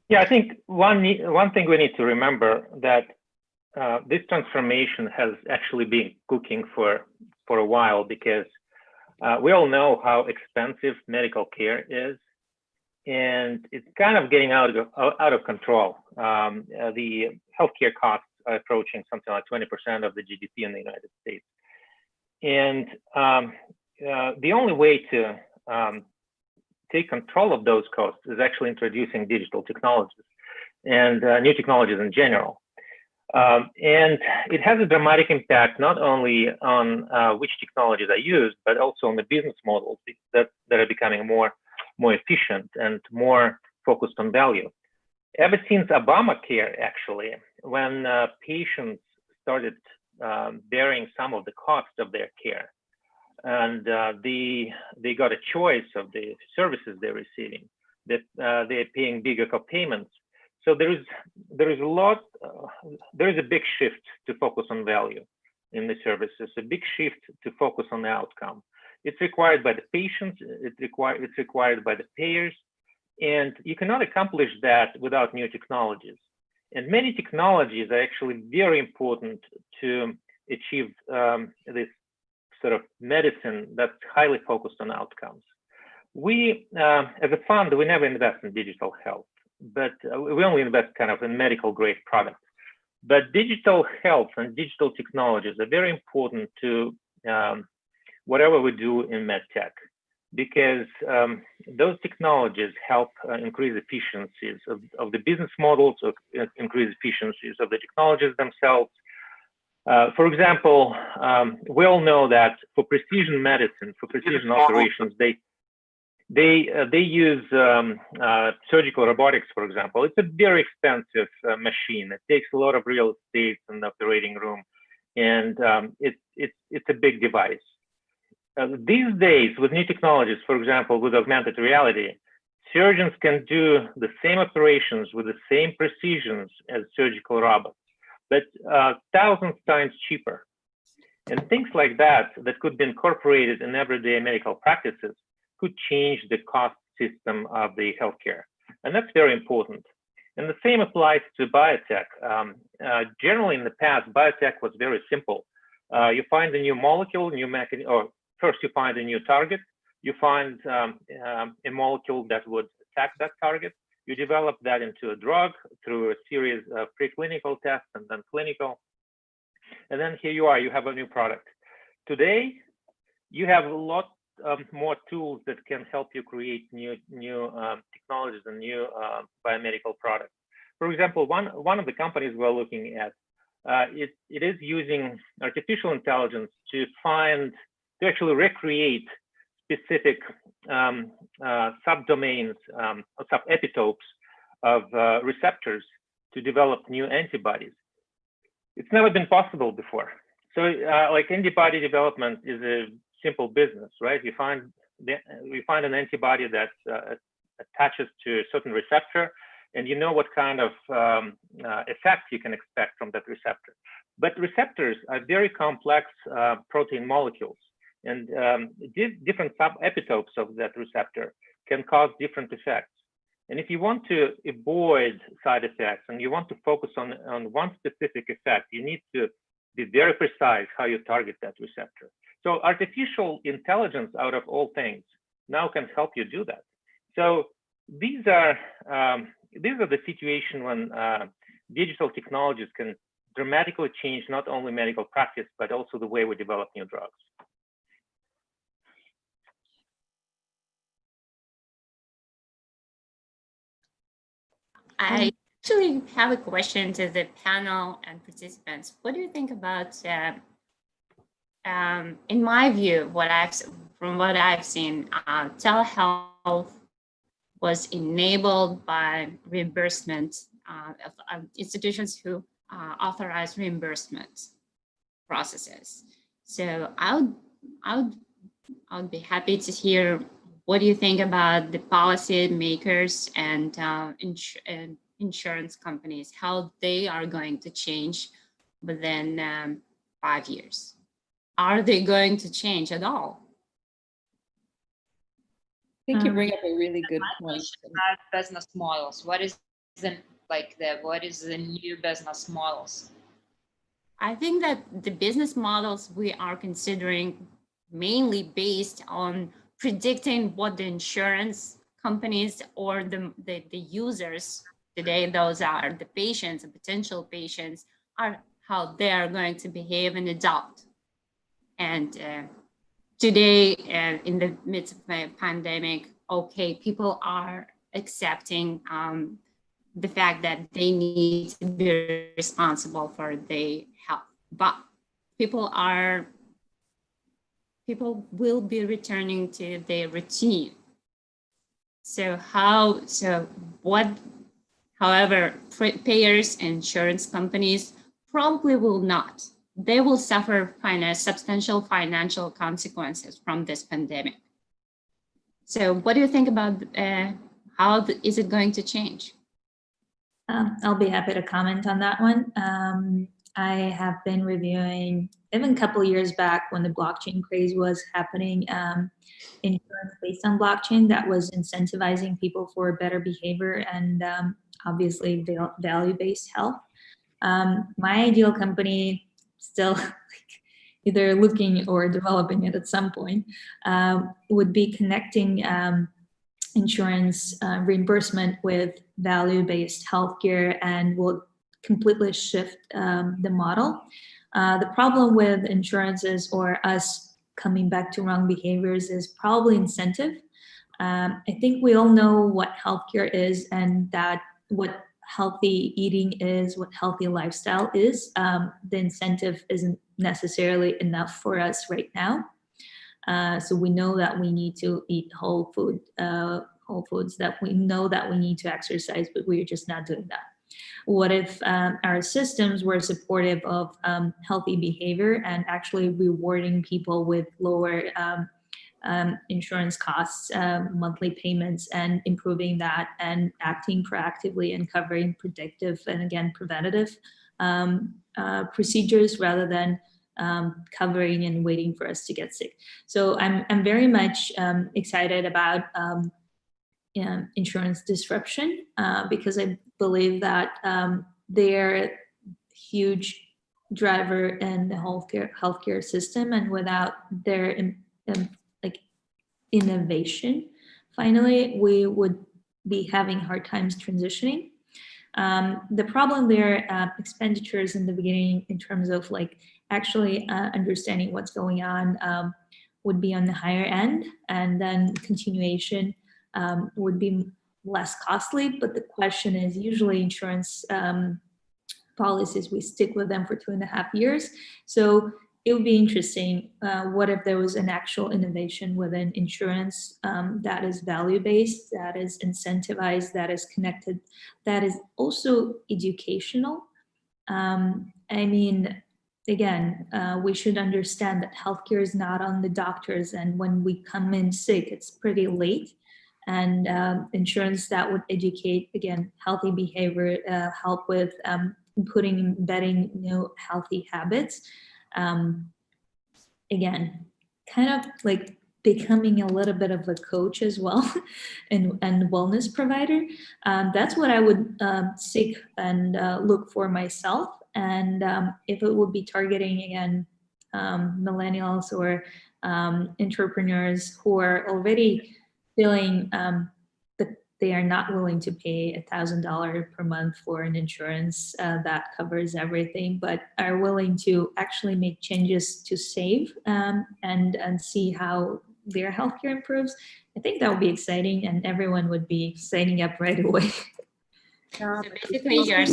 Yeah, I think one thing we need to remember that this transformation has actually been cooking for a while, because we all know how expensive medical care is, and it's kind of getting out of control. The healthcare costs are approaching something like 20% of the GDP in the United States. And the only way to take control of those costs is actually introducing digital technologies and new technologies in general. And it has a dramatic impact not only on which technologies are used, but also on the business models that are becoming more efficient and more focused on value. Ever since Obamacare, actually, when patients started bearing some of the cost of their care, and they got a choice of the services they're receiving, that they're paying bigger co-payments. So there is a big shift to focus on value in the services, a big shift to focus on the outcome. It's required by the patients, it's required by the payers, and you cannot accomplish that without new technologies. And many technologies are actually very important to achieve this sort of medicine that's highly focused on outcomes. We, as a fund, we never invest in digital health, but we only invest kind of in medical grade products. But digital health and digital technologies are very important to whatever we do in medtech, because those technologies help increase efficiencies of the business models, increase efficiencies of the technologies themselves. For example, we all know that for precision medicine, for precision operations, they use surgical robotics, for example. It's a very expensive machine. It takes a lot of real estate in the operating room, and it's a big device. These days, with new technologies, for example, with augmented reality, surgeons can do the same operations with the same precisions as surgical robots, but thousands times cheaper. And things like that could be incorporated in everyday medical practices could change the cost system of the healthcare. And that's very important. And the same applies to biotech. Generally, in the past, biotech was very simple. You find a new molecule, new mechanism, or first you find a new target, you find a molecule that would attack that target, you develop that into a drug through a series of preclinical tests and then clinical, and then here you are, you have a new product. Today, you have a lot more tools that can help you create new technologies and new biomedical products. For example, one of the companies we're looking at, it is using artificial intelligence to actually recreate specific subdomains or subepitopes of receptors to develop new antibodies. It's never been possible before. So like antibody development is a simple business, right? You find an antibody that attaches to a certain receptor, and you know what kind of effect you can expect from that receptor. But receptors are very complex protein molecules, and different subepitopes of that receptor can cause different effects. And if you want to avoid side effects and you want to focus on one specific effect, you need to be very precise how you target that receptor. So artificial intelligence, out of all things, now can help you do that. So these are the situation when digital technologies can dramatically change not only medical practice, but also the way we develop new drugs. I actually have a question to the panel and participants. What do you think about, in my view, from what I've seen, telehealth was enabled by reimbursement of institutions who authorize reimbursement processes. So I would be happy to hear, what do you think about the policy makers and insurance companies, how they are going to change within 5 years? Are they going to change at all? I think you bring up a really good point. About business models, what is the new business models? I think that the business models we are considering mainly based on predicting what the insurance companies or the users today, those are the patients, the potential patients, are how they are going to behave and adopt. And today, in the midst of a pandemic, okay, people are accepting the fact that they need to be responsible for their health, but people will be returning to their routine. However, payers and insurance companies probably will not. They will suffer substantial financial consequences from this pandemic. So what do you think about how is it going to change? I'll be happy to comment on that one. I have been reviewing even a couple of years back when the blockchain craze was happening, insurance based on blockchain that was incentivizing people for better behavior and obviously value-based health. My ideal company, still either looking or developing it at some point, would be connecting insurance reimbursement with value-based healthcare, and will completely shift the model. The problem with insurances or us coming back to wrong behaviors is probably incentive. I think we all know what healthcare is, and that what healthy eating is, what healthy lifestyle is. The incentive isn't necessarily enough for us right now. So we know that we need to eat whole foods, that we know that we need to exercise, but we're just not doing that. What if our systems were supportive of healthy behavior and actually rewarding people with lower insurance costs, monthly payments, and improving that and acting proactively and covering predictive and again preventative procedures rather than covering and waiting for us to get sick. So I'm very much excited about insurance disruption because I believe that they're huge driver in the healthcare system, and without their innovation, finally, we would be having hard times transitioning. The problem there, expenditures in the beginning in terms of actually understanding what's going on would be on the higher end, and then continuation would be less costly. But the question is, usually insurance policies, we stick with them for 2.5 years. So it would be interesting, what if there was an actual innovation within insurance that is value-based, that is incentivized, that is connected, that is also educational. I mean, again, we should understand that healthcare is not on the doctors, and when we come in sick, it's pretty late. And insurance that would educate, again, healthy behavior, help with embedding healthy habits. Again, kind of becoming a little bit of a coach as well and wellness provider. That's what I would seek and look for myself. And if it would be targeting, again, millennials or entrepreneurs who are already feeling that they are not willing to pay $1,000 per month for an insurance that covers everything, but are willing to actually make changes to save and see how their healthcare improves, I think that would be exciting, and everyone would be signing up right away. So basically, you're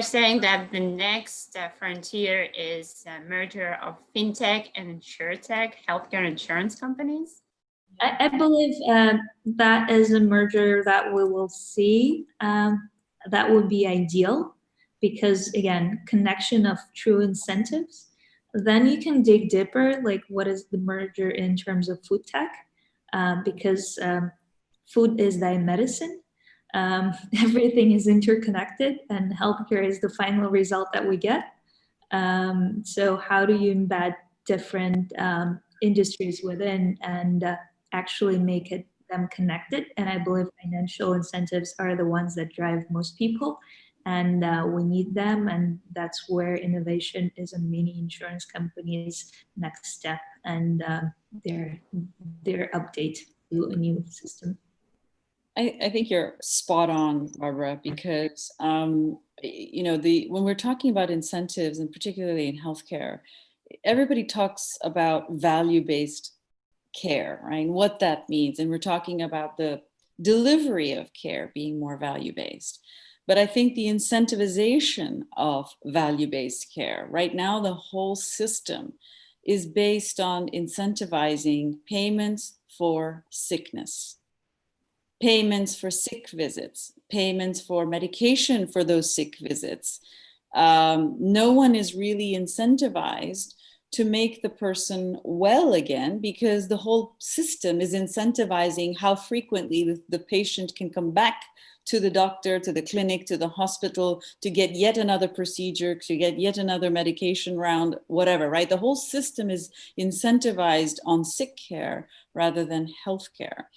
saying that the next frontier is a merger of fintech and insurtech, healthcare insurance companies. I believe that is a merger that we will see. That would be ideal because, again, connection of true incentives. Then you can dig deeper, like what is the merger in terms of food tech? Because food is thy medicine. Everything is interconnected, and healthcare is the final result that we get. So how do you embed different industries within and actually make them connected? And I believe financial incentives are the ones that drive most people, and we need them, and that's where innovation is a mini insurance company's next step and their update to a new system. I think you're spot on, Barbara, because when we're talking about incentives, and particularly in healthcare, everybody talks about value-based care, right? And what that means, and we're talking about the delivery of care being more value-based. But I think the incentivization of value-based care, right now, the whole system is based on incentivizing payments for sickness, payments for sick visits, payments for medication for those sick visits. No one is really incentivized to make the person well again, because the whole system is incentivizing how frequently the patient can come back to the doctor, to the clinic, to the hospital, to get yet another procedure, to get yet another medication round, whatever, right? The whole system is incentivized on sick care rather than health care.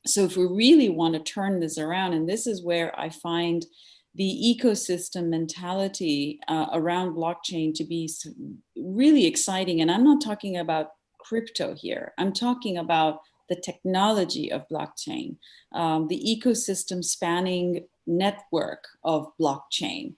So if we really want to turn this around, and this is where I find the ecosystem mentality around blockchain to be really exciting. And I'm not talking about crypto here. I'm talking about the technology of blockchain, the ecosystem spanning network of blockchain.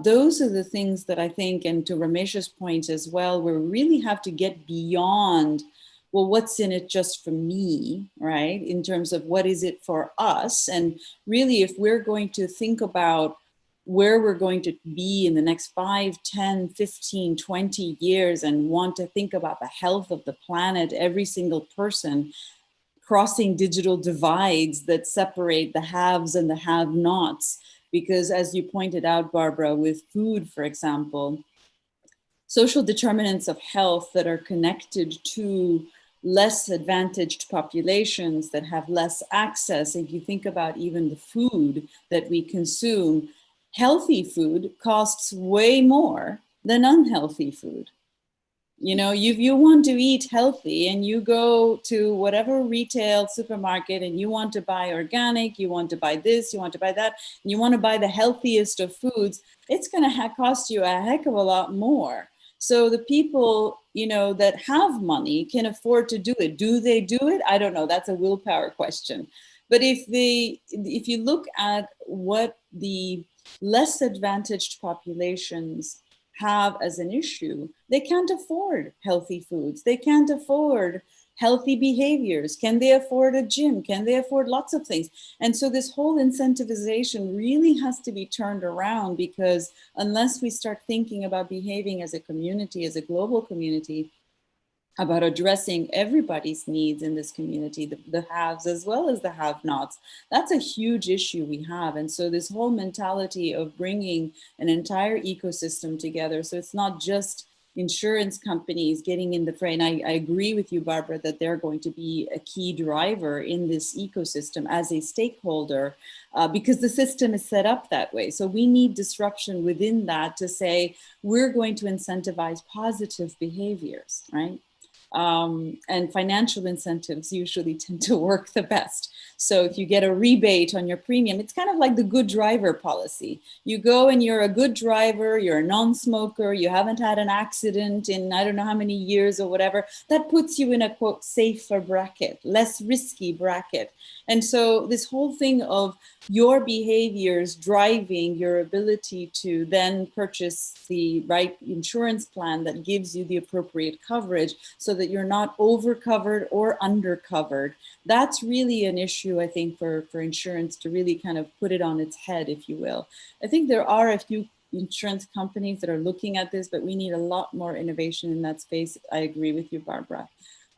Those are the things that I think, and to Ramesh's point as well, we really have to get beyond, well, what's in it just for me, right? In terms of what is it for us? And really, if we're going to think about where we're going to be in the next 5, 10, 15, 20 years and want to think about the health of the planet, every single person, crossing digital divides that separate the haves and the have-nots. Because as you pointed out, Barbara, with food, for example, social determinants of health that are connected to less advantaged populations that have less access. If you think about even the food that we consume, healthy food costs way more than unhealthy food. You know, if you want to eat healthy and you go to whatever retail supermarket and you want to buy organic, you want to buy this, you want to buy that, and you want to buy the healthiest of foods, it's going to cost you a heck of a lot more. So the people, you know, that have money can afford to do it. Do they do it? I don't know. That's a willpower question. But if you look at what the less advantaged populations have as an issue, they can't afford healthy foods. They can't afford healthy behaviors. Can they afford a gym? Can they afford lots of things? And so this whole incentivization really has to be turned around, because unless we start thinking about behaving as a community, as a global community, about addressing everybody's needs in this community, the haves as well as the have-nots, that's a huge issue we have. And so this whole mentality of bringing an entire ecosystem together, so it's not just insurance companies getting in the fray, and I agree with you, Barbara, that they're going to be a key driver in this ecosystem as a stakeholder, because the system is set up that way. So we need disruption within that to say, we're going to incentivize positive behaviors, right? And financial incentives usually tend to work the best. So if you get a rebate on your premium, it's kind of like the good driver policy. You go and you're a good driver, you're a non-smoker, you haven't had an accident in I don't know how many years or whatever, that puts you in a quote safer bracket, less risky bracket. And so this whole thing of your behaviors driving your ability to then purchase the right insurance plan that gives you the appropriate coverage so that you're not overcovered or undercovered. That's really an issue, I think, for insurance to really kind of put it on its head, if you will. I think there are a few insurance companies that are looking at this, but we need a lot more innovation in that space. I agree with you, Barbara.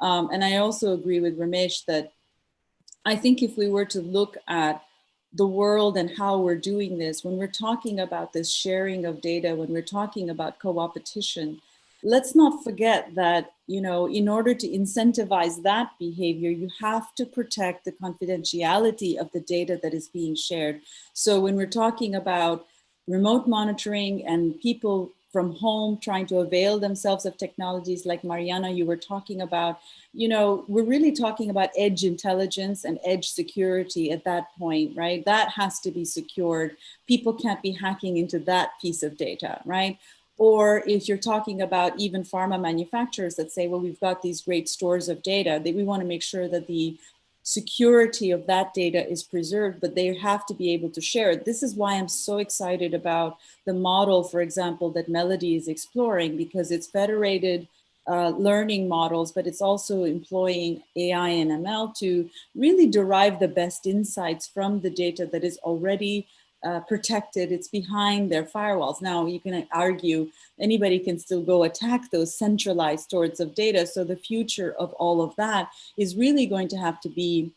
And I also agree with Ramesh that I think if we were to look at the world and how we're doing this, when we're talking about this sharing of data, when we're talking about co-opetition, let's not forget that, you know, in order to incentivize that behavior, you have to protect the confidentiality of the data that is being shared. So when we're talking about remote monitoring and people from home trying to avail themselves of technologies like Mariana, you were talking about, you know, we're really talking about edge intelligence and edge security at that point, right? That has to be secured. People can't be hacking into that piece of data, right? Or if you're talking about even pharma manufacturers that say, well, we've got these great stores of data, that we want to make sure that the security of that data is preserved, but they have to be able to share it. This is why I'm so excited about the model, for example, that Melody is exploring, because it's federated learning models, but it's also employing AI and ML to really derive the best insights from the data that is already protected. It's behind their firewalls. Now you can argue anybody can still go attack those centralized stores of data. So the future of all of that is really going to have to be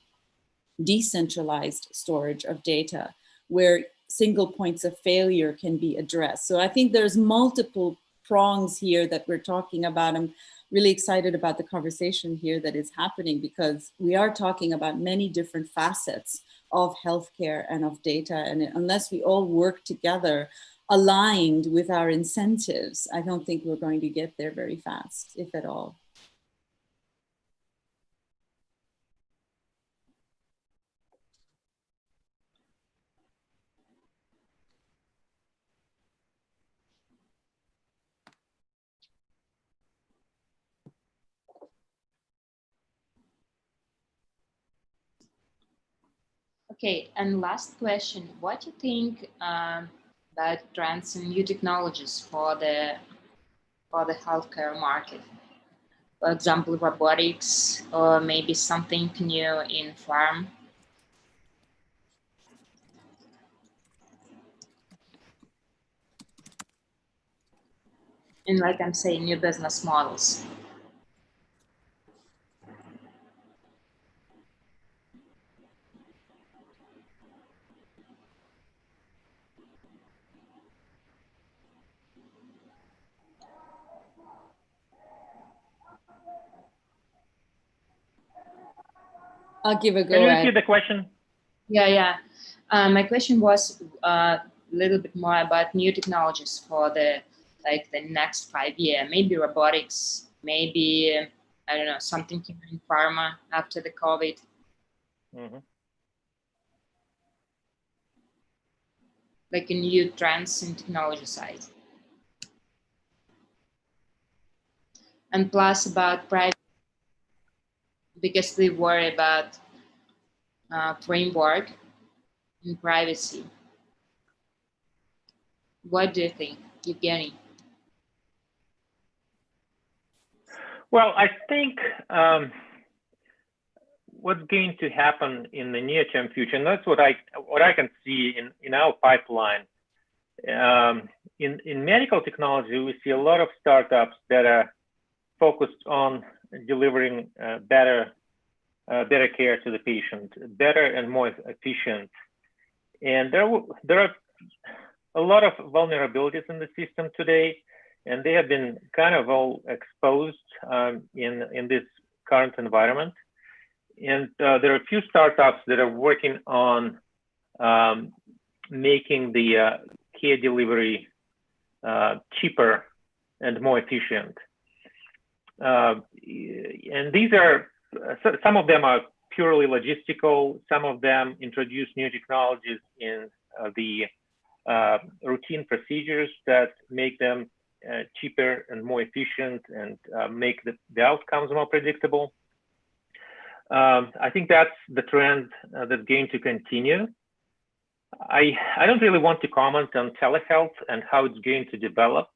decentralized storage of data where single points of failure can be addressed. So I think there's multiple prongs here that we're talking about. I'm really excited about the conversation here that is happening, because we are talking about many different facets of healthcare and of data. And unless we all work together, aligned with our incentives, I don't think we're going to get there very fast, if at all. Okay, and last question: what do you think about trends and new technologies for the healthcare market? For example, robotics, or maybe something new in farm. And like I'm saying, new business models. I'll give a go. Can you repeat the question? Yeah. My question was a little bit more about new technologies for the next 5 years. Maybe robotics, maybe I don't know, something in pharma after the COVID. Mm-hmm. Like a new trends in technology side. And plus about privacy, because we worry about framework and privacy. What do you think, Evgeny? Well, I think what's going to happen in the near-term future, and that's what I can see in our pipeline. In medical technology, we see a lot of startups that are focused on delivering better care to the patient, better and more efficient. And there are a lot of vulnerabilities in the system today, and they have been kind of all exposed in this current environment. And there are a few startups that are working on making the care delivery cheaper and more efficient. And these are, some of them are purely logistical, some of them introduce new technologies in the routine procedures that make them cheaper and more efficient and make the outcomes more predictable. I think that's the trend that's going to continue. I don't really want to comment on telehealth and how it's going to develop.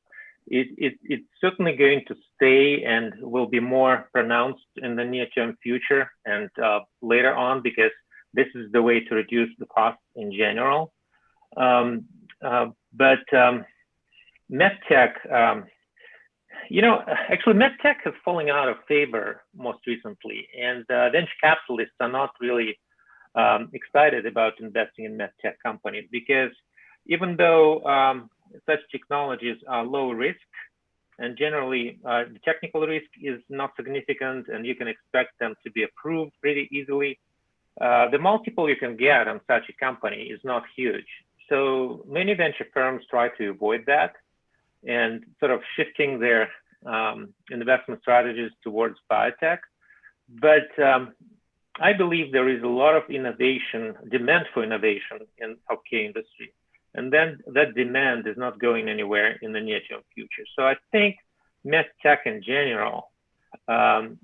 It's certainly going to stay and will be more pronounced in the near-term future and later on, because this is the way to reduce the cost in general. But medtech, actually medtech is falling out of favor most recently, and venture capitalists are not really excited about investing in medtech companies, because even though such technologies are low risk, and generally the technical risk is not significant, and you can expect them to be approved pretty easily, the multiple you can get on such a company is not huge. So many venture firms try to avoid that and sort of shifting their investment strategies towards biotech. But I believe there is a lot of innovation, demand for innovation in the healthcare industry. And then that demand is not going anywhere in the near-term future. So I think medtech in general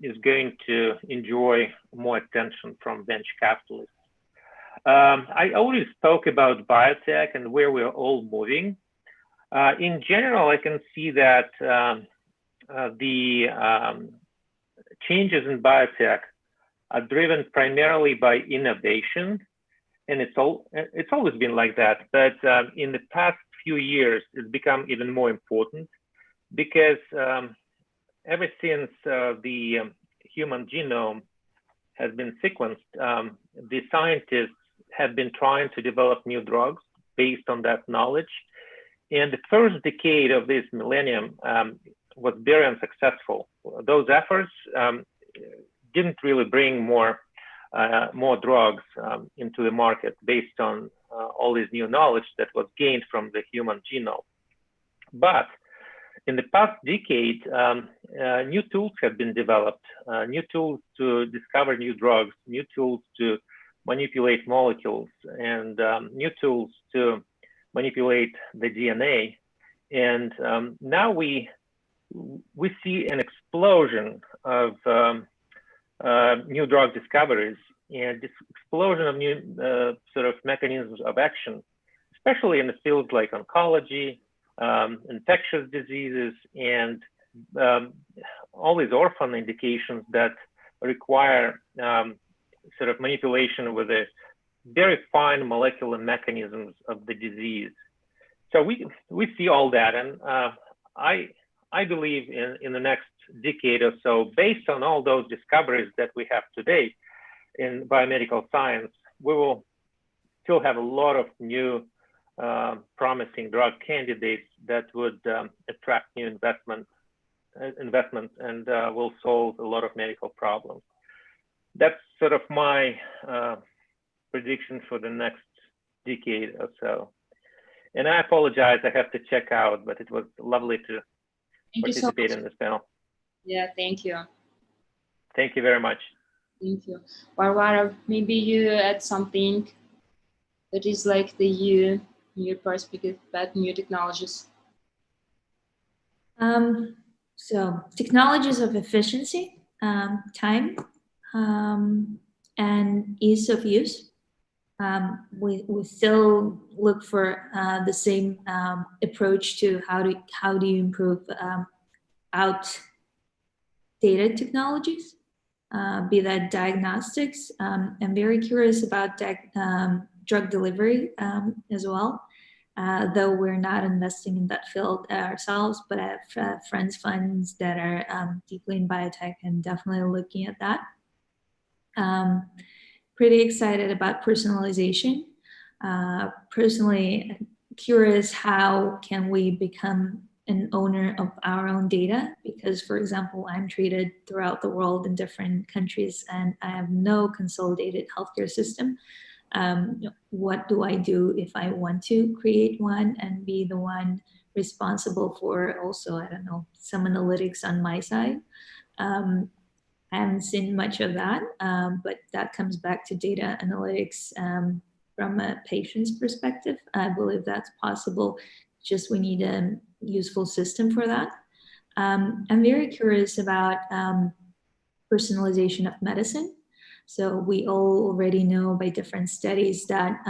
is going to enjoy more attention from venture capitalists. I already spoke about biotech and where we're all moving. In general, I can see that the changes in biotech are driven primarily by innovation, and it's always been like that. But in the past few years, it's become even more important, because ever since the human genome has been sequenced, the scientists have been trying to develop new drugs based on that knowledge. and the first decade of this millennium was very unsuccessful. Those efforts didn't really bring more drugs into the market based on all this new knowledge that was gained from the human genome. But in the past decade, new tools have been developed, new tools to discover new drugs, new tools to manipulate molecules, and new tools to manipulate the DNA. And now we see an explosion of new drug discoveries, and this explosion of new sort of mechanisms of action, especially in the fields like oncology, infectious diseases, and all these orphan indications that require sort of manipulation with the very fine molecular mechanisms of the disease. So we see all that, and I believe in the next decade or so, based on all those discoveries that we have today in biomedical science, we will still have a lot of new promising drug candidates that would attract new investments and will solve a lot of medical problems. That's sort of my prediction for the next decade or so. And I apologize, I have to check out, but it was lovely to participate in this panel. Yeah, thank you. Thank you very much. Thank you. Varvara, maybe you add something that is like the new perspective about new technologies. So technologies of efficiency, time, and ease of use. We still look for the same approach to how do you improve outdated technologies, be that diagnostics. I'm very curious about drug delivery as well, though we're not investing in that field ourselves, but I have friends, funds that are deeply in biotech and definitely looking at that. Pretty excited about personalization. Personally curious, how can we become an owner of our own data? Because, for example, I'm treated throughout the world in different countries and I have no consolidated healthcare system. What do I do if I want to create one and be the one responsible for also, I don't know, some analytics on my side? I haven't seen much of that, but that comes back to data analytics from a patient's perspective. I believe that's possible, just we need a useful system for that. I'm very curious about personalization of medicine. So we all already know by different studies that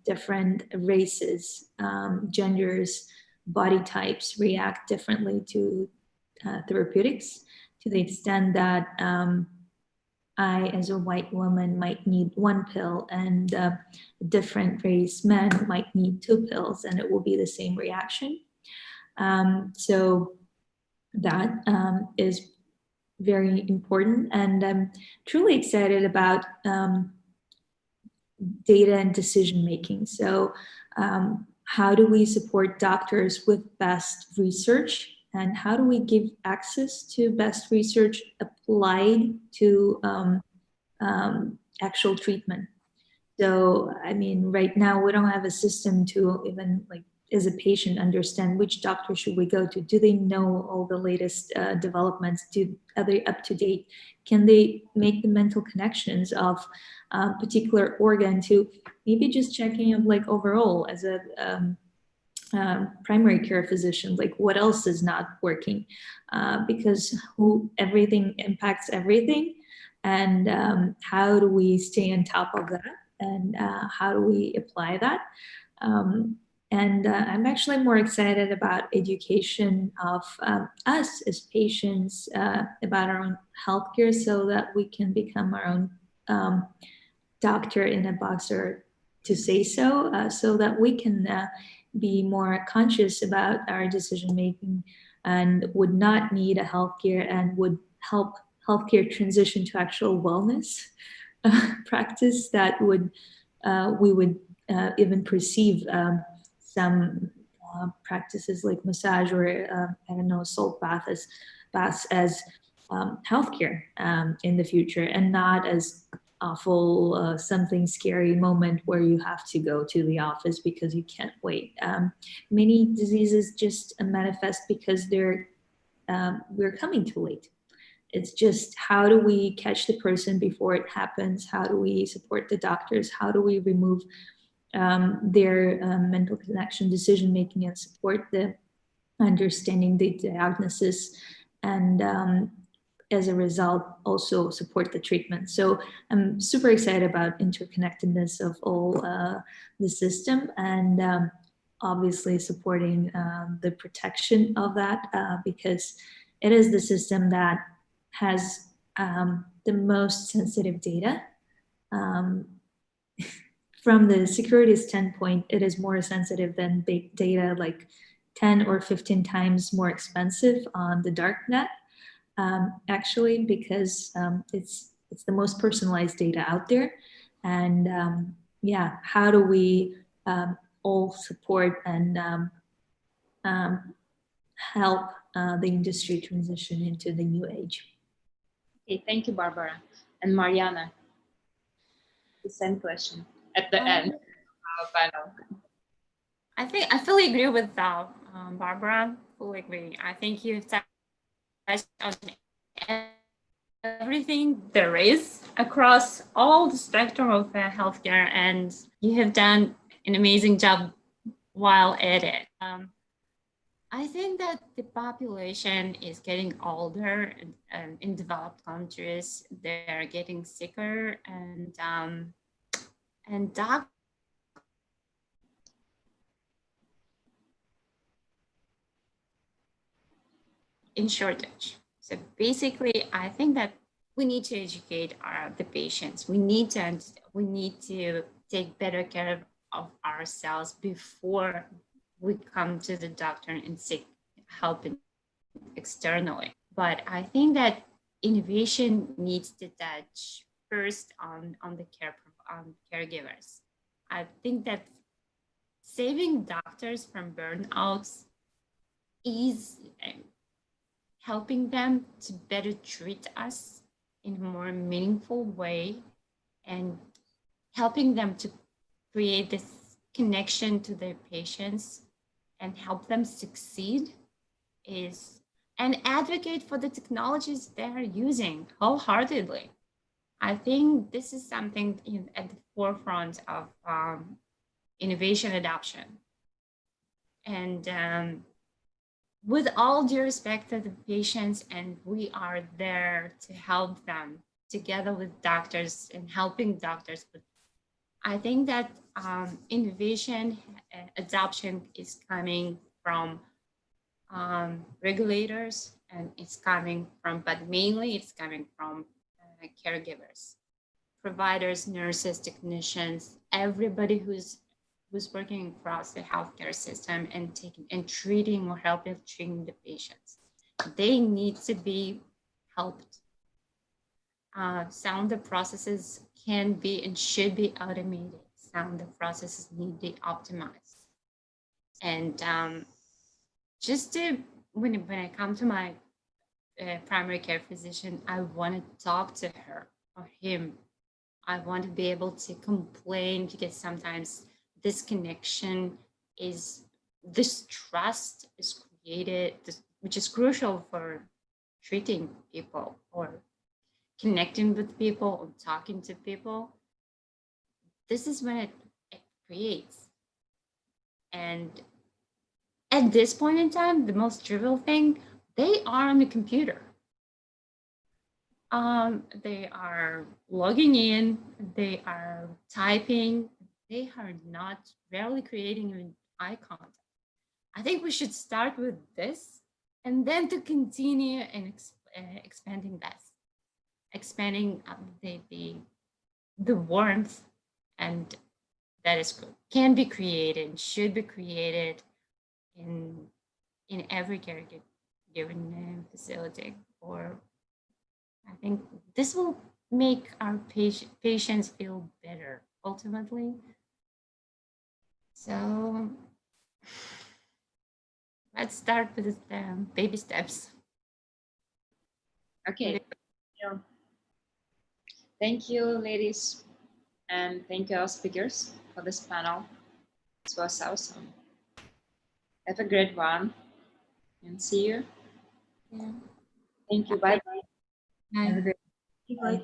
different races, genders, body types react differently to therapeutics, to the extent that I, as a white woman, might need one pill and a different race men might need 2 pills, and it will be the same reaction. So that is very important, and I'm truly excited about data and decision making. So how do we support doctors with best research, and how do we give access to best research applied to actual treatment? So, I mean, right now we don't have a system to even, like, as a patient, understand which doctor should we go to. Do they know all the latest developments? Are they up to date? Can they make the mental connections of a particular organ to maybe just checking of, like, overall as a primary care physician, like what else is not working? Because everything impacts everything. And how do we stay on top of that? And how do we apply that? And I'm actually more excited about education of us as patients about our own healthcare, so that we can become our own doctor in a box, or to say so, so that we can be more conscious about our decision making and would not need a healthcare, and would help healthcare transition to actual wellness practice that would we would even perceive some practices like massage or I don't know, salt baths as healthcare in the future, and not as awful something scary moment where you have to go to the office because you can't wait. Many diseases just manifest because we're coming too late. It's just, how do we catch the person before it happens? How do we support the doctors? How do we remove their mental connection, decision making, and support the understanding the diagnosis, and as a result also support the treatment. So I'm super excited about interconnectedness of all the system, and obviously supporting the protection of that because it is the system that has the most sensitive data. From the security standpoint, it is more sensitive than big data, like 10 or 15 times more expensive on the dark net, actually, because it's the most personalized data out there. And yeah, how do we all support and help the industry transition into the new age? Okay, thank you, Barbara. And Mariana, the same question at the end of our panel. I fully agree with Barbara. Fully agree. I think you've touched on everything there is across all the spectrum of healthcare, and you have done an amazing job while at it. I think that the population is getting older in developed countries. They're getting sicker, and doctors in shortage. So basically, I think that we need to educate the patients. We need to take better care of ourselves before we come to the doctor and seek help externally. But I think that innovation needs to touch first on the caregivers. I think that saving doctors from burnouts is helping them to better treat us in a more meaningful way, and helping them to create this connection to their patients and help them succeed and advocate for the technologies they're using wholeheartedly. I think this is something at the forefront of innovation adoption. And with all due respect to the patients, and we are there to help them together with doctors and helping doctors. But I think that innovation adoption is coming from regulators, and it's coming from, but mainly it's coming from caregivers, providers, nurses, technicians, everybody who's working across the healthcare system and treating or helping treating the patients. They need to be helped. Some of the processes can be and should be automated. Some of the processes need to be optimized. And when I come to my primary care physician, I want to talk to her or him. I want to be able to complain, because sometimes this connection this trust is created, which is crucial for treating people or connecting with people or talking to people. This is when it creates. And at this point in time, the most trivial thing, they are on the computer. They are logging in, they are typing, they are not rarely creating an eye contact. I think we should start with this, and then to continue and expanding that, expanding the warmth, and that is can be created, should be created in every caregiving facility. Or I think this will make our patients feel better ultimately. So let's start with baby steps. Okay. Thank you, ladies, and thank you, our speakers, for this panel. This was awesome. Have a great one, and see you. Yeah. Thank you. Bye-bye. Bye. Have a great Bye.